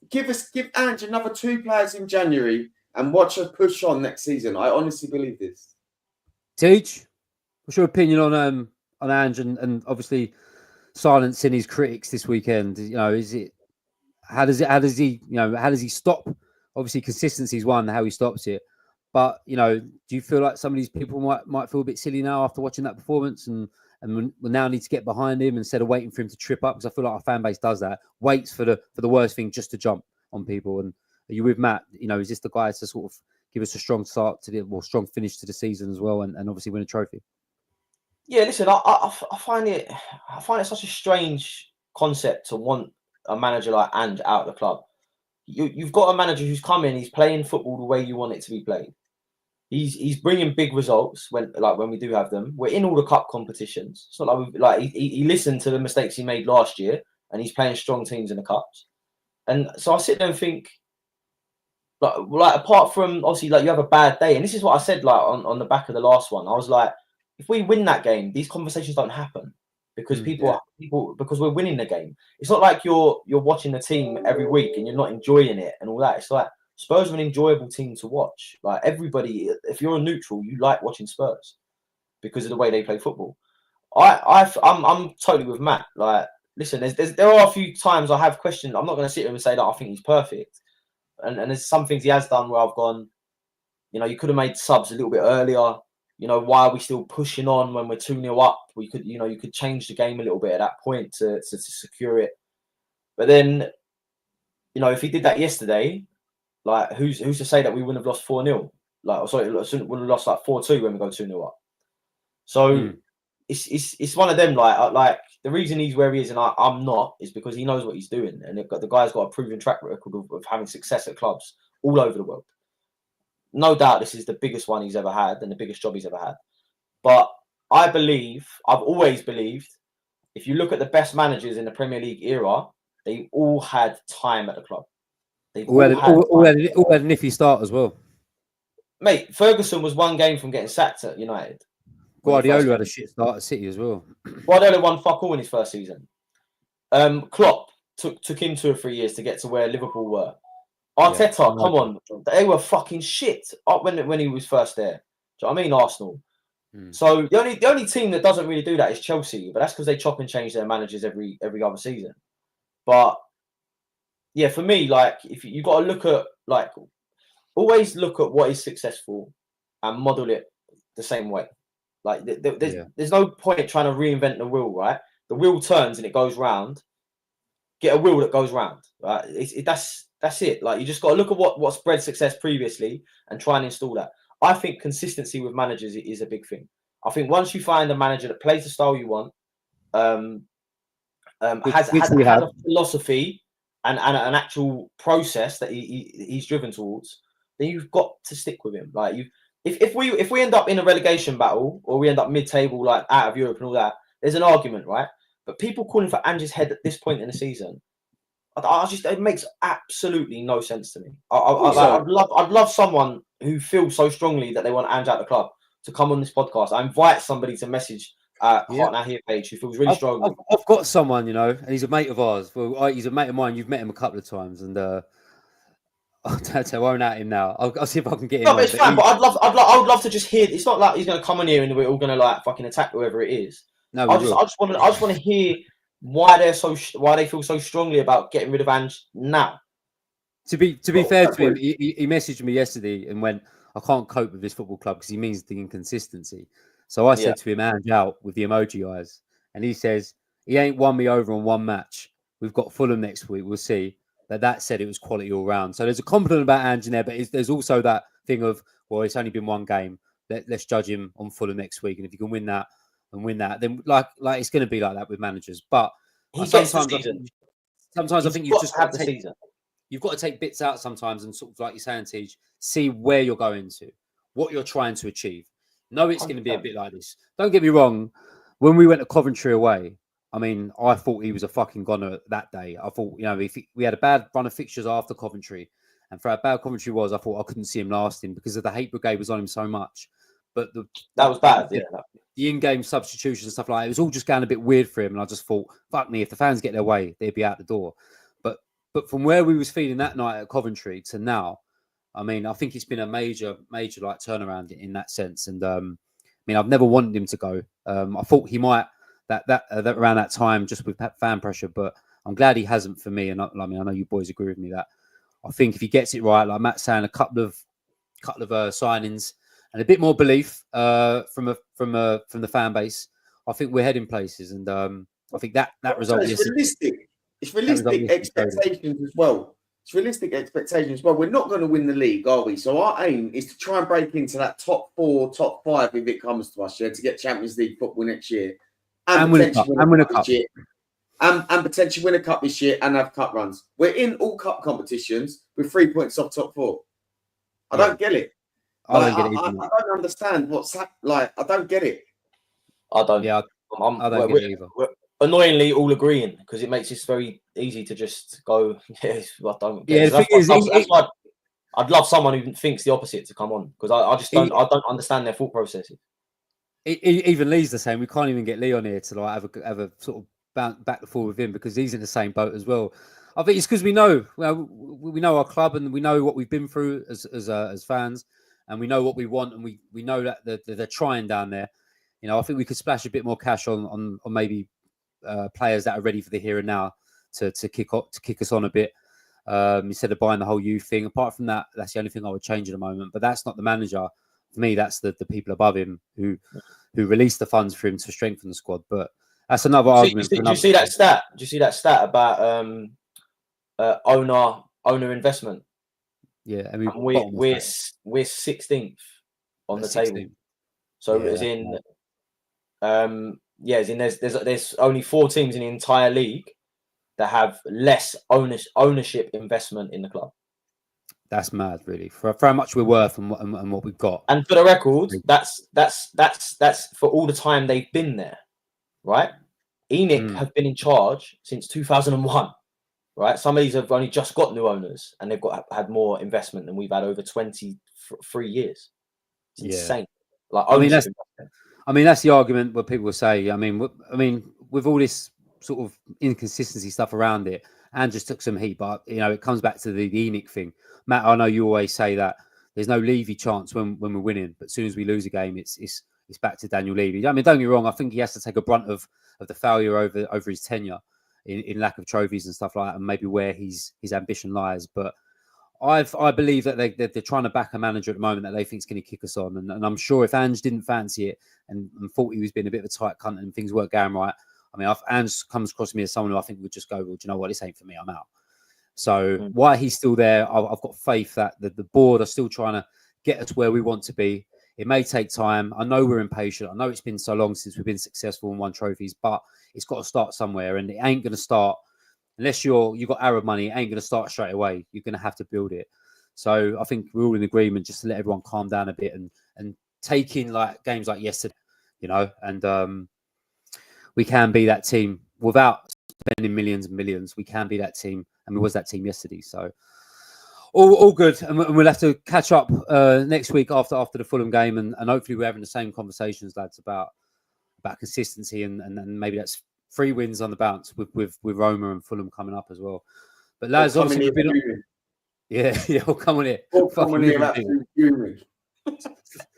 give Ange another 2 players in January and watch us push on next season. I honestly believe this. Teach, what's your opinion on Ange and obviously silencing his critics this weekend? How does he stop? Obviously, consistency is one, how he stops it. But do you feel like some of these people might feel a bit silly now after watching that performance and we now need to get behind him instead of waiting for him to trip up? Because I feel like our fan base does that, waits for the worst thing just to jump on people. And are you with Matt? Is this the guy to sort of give us a strong start to strong finish to the season as well, and obviously win a trophy? Yeah, listen, I find it such a strange concept to want a manager like Ange out of the club. You've got a manager who's come in, he's playing football the way you want it to be played. He's bringing big results when we do have them. We're in all the cup competitions. It's not like he listened to the mistakes he made last year, and he's playing strong teams in the cups. And so I sit there and think, like apart from obviously you have a bad day, and this is what I said on the back of the last one. I was like, if we win that game, these conversations don't happen because because we're winning the game. It's not like you're watching the team every week and you're not enjoying it and all that. It's like Spurs are an enjoyable team to watch. Like everybody, if you're a neutral, you like watching Spurs because of the way they play football. I'm totally with Matt. Like, listen, there are a few times I have questioned. I'm not going to sit here and say that I think he's perfect, and there's some things he has done where I've gone, you could have made subs a little bit earlier. Why are we still pushing on when we're 2-0 up? We could, you could change the game a little bit at that point to secure it. But then, if he did that yesterday, like who's to say that we wouldn't have lost 4-0? Wouldn't have lost 4-2 when we go 2-0 up. So it's one of them. Like the reason he's where he is and I'm not is because he knows what he's doing, and the guy's got a proven track record of having success at clubs all over the world. No doubt this is the biggest one he's ever had and the biggest job he's ever had. But I've always believed, if you look at the best managers in the Premier League era, they all had time at the club. All had a nifty start as well. Mate, Ferguson was one game from getting sacked at United. Guardiola had a shit start at City as well. Guardiola won fuck all in his first season. Klopp took him 2 or 3 years to get to where Liverpool were. Arteta, come on, they were fucking shit when he was first there. Do you know what I mean? Arsenal. So the only team that doesn't really do that is Chelsea, but that's because they chop and change their managers every other season. But yeah, for me, like if you got to look at always look at what is successful and model it the same way. Like there's no point trying to reinvent the wheel, right? The wheel turns and it goes round. Get a wheel that goes round, right? That's it. Like you just got to look at what's bred success previously and try and install that. I think consistency with managers is a big thing. I think once you find a manager that plays the style you want, has a philosophy and an actual process that he's driven towards, then you've got to stick with him. Like if we end up in a relegation battle or we end up mid-table, like out of Europe and all that, there's an argument, right? But people calling for Ange's head at this point in the season, it makes absolutely no sense to me. I'd love someone who feels so strongly that they want Ange out of the club to come on this podcast. I invite somebody to message Heart Now Here page who feels really strong. I've got someone, and he's a mate of ours. Well, he's a mate of mine. You've met him a couple of times, and I won't at him now. I'll see if I can get him. No, but it's fine. But I would love to just hear. It's not like he's going to come on here and we're all going to like fucking attack whoever it is. No, I just want to hear why they feel so strongly about getting rid of Ange now. To be fair to him, he messaged me yesterday and went, "I can't cope with this football club," because he means the inconsistency. So I said to him, "Ange out," with the emoji eyes, and he says he ain't won me over on one match. We've got Fulham next week. We'll see. But that said, it was quality all round. So there's a compliment about Ange in there, but there's also that thing of, well, it's only been one game. Let's judge him on Fulham next week, and if you can win that, then like it's going to be like that with managers. But sometimes I think you've just got to take, you've got to take bits out sometimes, and sort of like you're saying, Tej, see where you're going to, what you're trying to achieve. No, it's going to be a bit like this. Don't get me wrong. When we went to Coventry away, I mean, I thought he was a fucking goner that day. I thought, if we had a bad run of fixtures after Coventry, and for how bad Coventry was, I thought I couldn't see him lasting because of the hate brigade was on him so much. But that was bad. The in-game substitutions and stuff like that, it was all just going a bit weird for him. And I just thought, fuck me, if the fans get their way, they'd be out the door. But from where we was feeling that night at Coventry to now, I mean, I think it's been a major like turnaround in that sense. And I mean, I've never wanted him to go. I thought he might that around that time just with fan pressure, but I'm glad he hasn't for me. And I mean, I know you boys agree with me that I think if he gets it right, like Matt's saying, a couple of signings and a bit more belief from the fan base, I think we're heading places. And I think that result is realistic. It's realistic expectations as well. It's realistic expectations as well. We're not going to win the league, are we? So our aim is to try and break into that top 4, top 5 if it comes to us, to get Champions League football next year. And potentially win a cup this year. And potentially win a cup this year and have cup runs. We're in all cup competitions with 3 points off top 4. I don't get it. I don't understand what's like. I don't get it. I don't. Yeah, I don't get it either. We're annoyingly all agreeing because it makes it very easy to just go. Yes, I don't. Get it. That's why I'd love someone who thinks the opposite to come on because I just don't. I don't understand their thought processes. Even Lee's the same. We can't even get Lee on here to like have a sort of bounce back and forth with him because he's in the same boat as well. I think it's because we know our club and we know what we've been through as fans, and we know what we want, and we know that they're trying down there. I think we could splash a bit more cash on maybe players that are ready for the here and now to kick us on a bit instead of buying the whole youth thing. Apart from that, that's the only thing I would change at the moment. But that's not the manager. For me, that's the people above him who released the funds for him to strengthen the squad. But that's another argument. Did you see that stat? Did you see that stat about owner investment? Yeah, I mean, we're 16th on the table. So as in, there's only 4 teams in the entire league that have less ownership investment in the club. That's mad, really, for how much we're worth and what we've got. And for the record, that's for all the time they've been there, right? ENIC have been in charge since 2001, right? Some of these have only just got new owners, and they've had more investment than we've had over 23 years. It's insane. Like, I mean, that's the argument what people will say. I mean, with all this sort of inconsistency stuff around it, and just took some heat, but it comes back to the ENIC thing. Matt, I know you always say that there's no Levy chance when we're winning, but as soon as we lose a game, it's back to Daniel Levy. I mean, don't get me wrong. I think he has to take a brunt of the failure over his tenure in lack of trophies and stuff like that, and maybe where his ambition lies. But I believe that they're trying to back a manager at the moment that they think is going to kick us on, and I'm sure if Ange didn't fancy it and thought he was being a bit of a tight cunt and things weren't going right, I mean, Ange comes across me as someone who I think would just go, well, do you know what, this ain't for me, I'm out. So why he's still there, I've got faith that the board are still trying to get us where we want to be. It may take time. I know we're impatient. I know it's been so long since we've been successful and won trophies, but it's got to start somewhere, and it ain't going to start unless you've got Arab money. It ain't going to start straight away. You're going to have to build it. So I think we're all in agreement just to let everyone calm down a bit and take in like games like yesterday, and we can be that team without spending millions and millions. We can be that team, and we was that team yesterday. So all good, and we'll have to catch up next week after the Fulham game, and hopefully we're having the same conversations, lads, about consistency, and maybe that's 3 wins on the bounce with Roma and Fulham coming up as well. But lads, obviously, we'll come on here.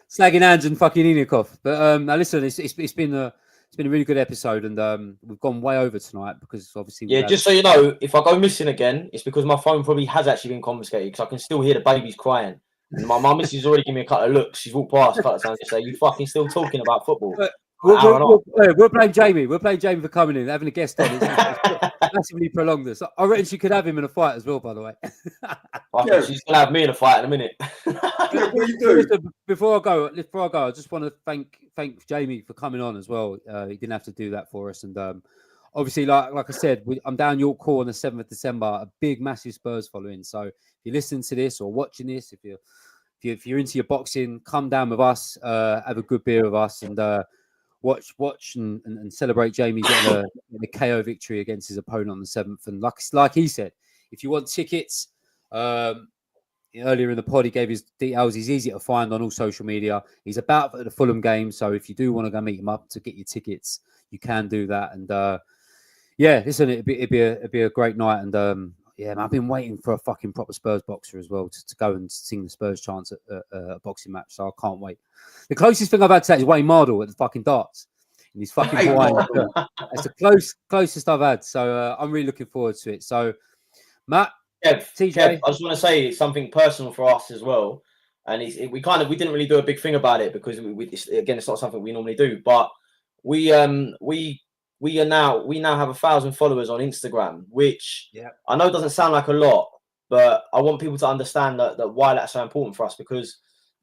Slagging Ange and fucking Enoch off. But now listen, it's been it's been a really good episode, and we've gone way over tonight because obviously. Yeah, just so you know, if I go missing again, it's because my phone probably has actually been confiscated because I can still hear the babies crying. And my mum has already given me a couple of looks. She's walked past a couple of times and say, "You fucking still talking about football?" We'll blame Jamie. We'll blame Jamie for coming in, having a guest on. It's massively prolonged this. I reckon she could have him in a fight as well, by the way. I think she's gonna have me in a fight in a minute. Before I go, I just want to thank Jamie for coming on as well. He didn't have to do that for us, and obviously, like I said, I'm down York Hall on the 7th of December. A big, massive Spurs following. So if you're listening to this or watching this, if you're into your boxing, come down with us, have a good beer with us, and watch and celebrate Jamie getting a KO victory against his opponent on the 7th. And like he said, if you want tickets, earlier in the pod he gave his details. He's easy to find on all social media. He's about at the Fulham game, so if you do want to go meet him up to get your tickets, you can do that. And yeah, listen, it'd be a great night. And yeah, man, I've been waiting for a fucking proper Spurs boxer as well to go and sing the Spurs chants at a boxing match. So I can't wait. The closest thing I've had to that is Wayne Mardle at the fucking darts. And he's fucking Hawaiian. That's the closest I've had. So I'm really looking forward to it. So Matt, TJ, Kev, I just want to say it's something personal for us as well. And we didn't really do a big thing about it because it's not something we normally do. But we now have 1,000 followers on Instagram, which I know doesn't sound like a lot, but I want people to understand that why that's so important for us, because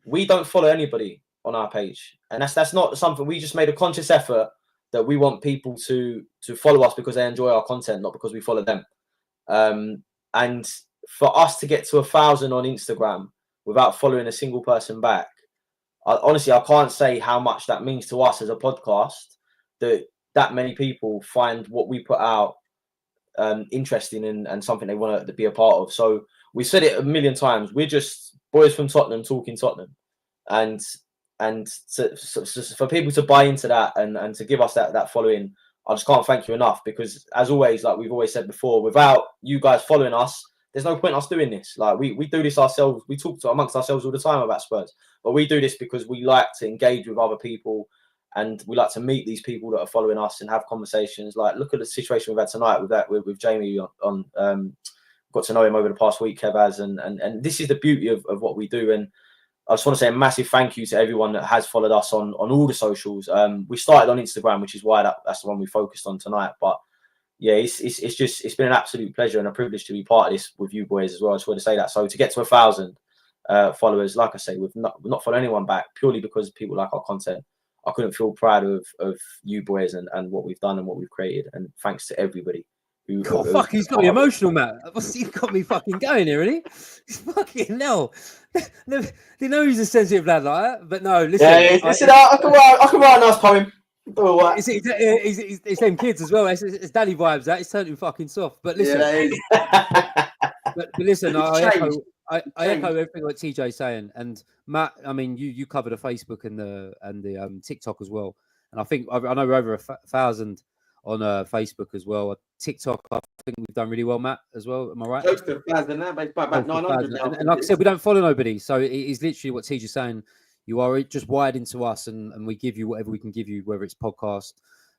we don't follow anybody on our page, and that's not something. We just made a conscious effort that we want people to follow us because they enjoy our content, not because we follow them. And for us to get to 1,000 on Instagram without following a single person back, honestly, I can't say how much that means to us as a podcast, that many people find what we put out interesting and something they want to be a part of. So we said it a million times. We're just boys from Tottenham talking Tottenham, and so for people to buy into that and to give us that following, I just can't thank you enough, because as always, like we've always said before, without you guys following us, there's no point us doing this. Like we do this ourselves. We talk amongst ourselves all the time about Spurs, but we do this because we like to engage with other people. And we like to meet these people that are following us and have conversations. Like, look at the situation we've had tonight with Jamie on got to know him over the past week, Kev has, and this is the beauty of what we do. And I just want to say a massive thank you to everyone that has followed us on all the socials. We started on Instagram, which is why that's the one we focused on tonight. But yeah, it's been an absolute pleasure and a privilege to be part of this with you boys as well. I just want to say that. So to get to 1,000 followers, like I say, we've not followed anyone back purely because people like our content. I couldn't feel proud of you boys and what we've done and what we've created. And thanks to everybody. He's got me emotional, man. He's got me fucking going here, really. He's fucking hell. You know he's a sensitive lad like that, but no, listen. Yeah, listen, I can write a nice poem. It's them kids as well. It's daddy vibes. That it's totally fucking soft. But listen, but listen, I echo everything what TJ's saying. And Matt, I mean, you cover the Facebook and the TikTok as well. And I know we're over 1,000 on Facebook as well. TikTok, I think we've done really well, Matt, as well. Am I right? Close to 1,000 now, but about 900 now. And like I said, we don't follow nobody. So it is literally what TJ's saying. You are just wired into us, and we give you whatever we can give you, whether it's podcast,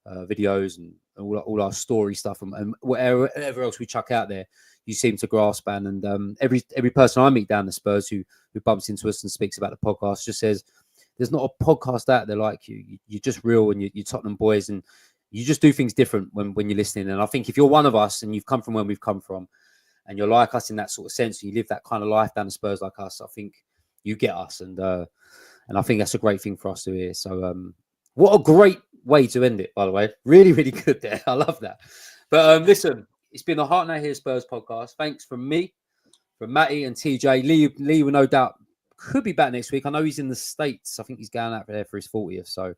videos, and all our story stuff, and whatever else we chuck out there. You seem to grasp, and every person I meet down the Spurs who bumps into us and speaks about the podcast just says, "There's not a podcast out there like you. You're just real, and you're Tottenham boys, and you just do things different when you're listening." And I think if you're one of us and you've come from where we've come from, and you're like us in that sort of sense, and you live that kind of life down the Spurs like us, I think you get us, and I think that's a great thing for us to hear. So what a great way to end it, by the way. Really, really good there. I love that. But listen. It's been the Heart Now Here Spurs podcast. Thanks from me, from Matty and TJ. Lee will no doubt could be back next week. I know he's in the States. I think he's going out there for his 40th. So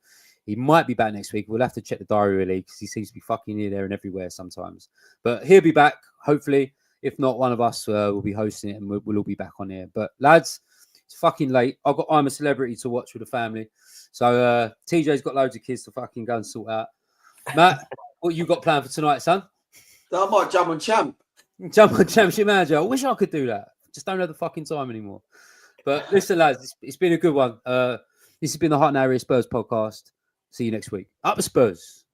he might be back next week. We'll have to check the diary really, because he seems to be fucking here, there and everywhere sometimes. But he'll be back, hopefully. If not, one of us will be hosting it, and we'll all be back on here. But lads, it's fucking late. I'm a Celebrity to watch with the family. So TJ's got loads of kids to fucking go and sort out. Matt, what you got planned for tonight, son? I might jump on Champ. Jump on Championship Manager. I wish I could do that. Just don't have the fucking time anymore. But listen, lads, it's been a good one. This has been the Heart Now Here Spurs podcast. See you next week. Up the Spurs.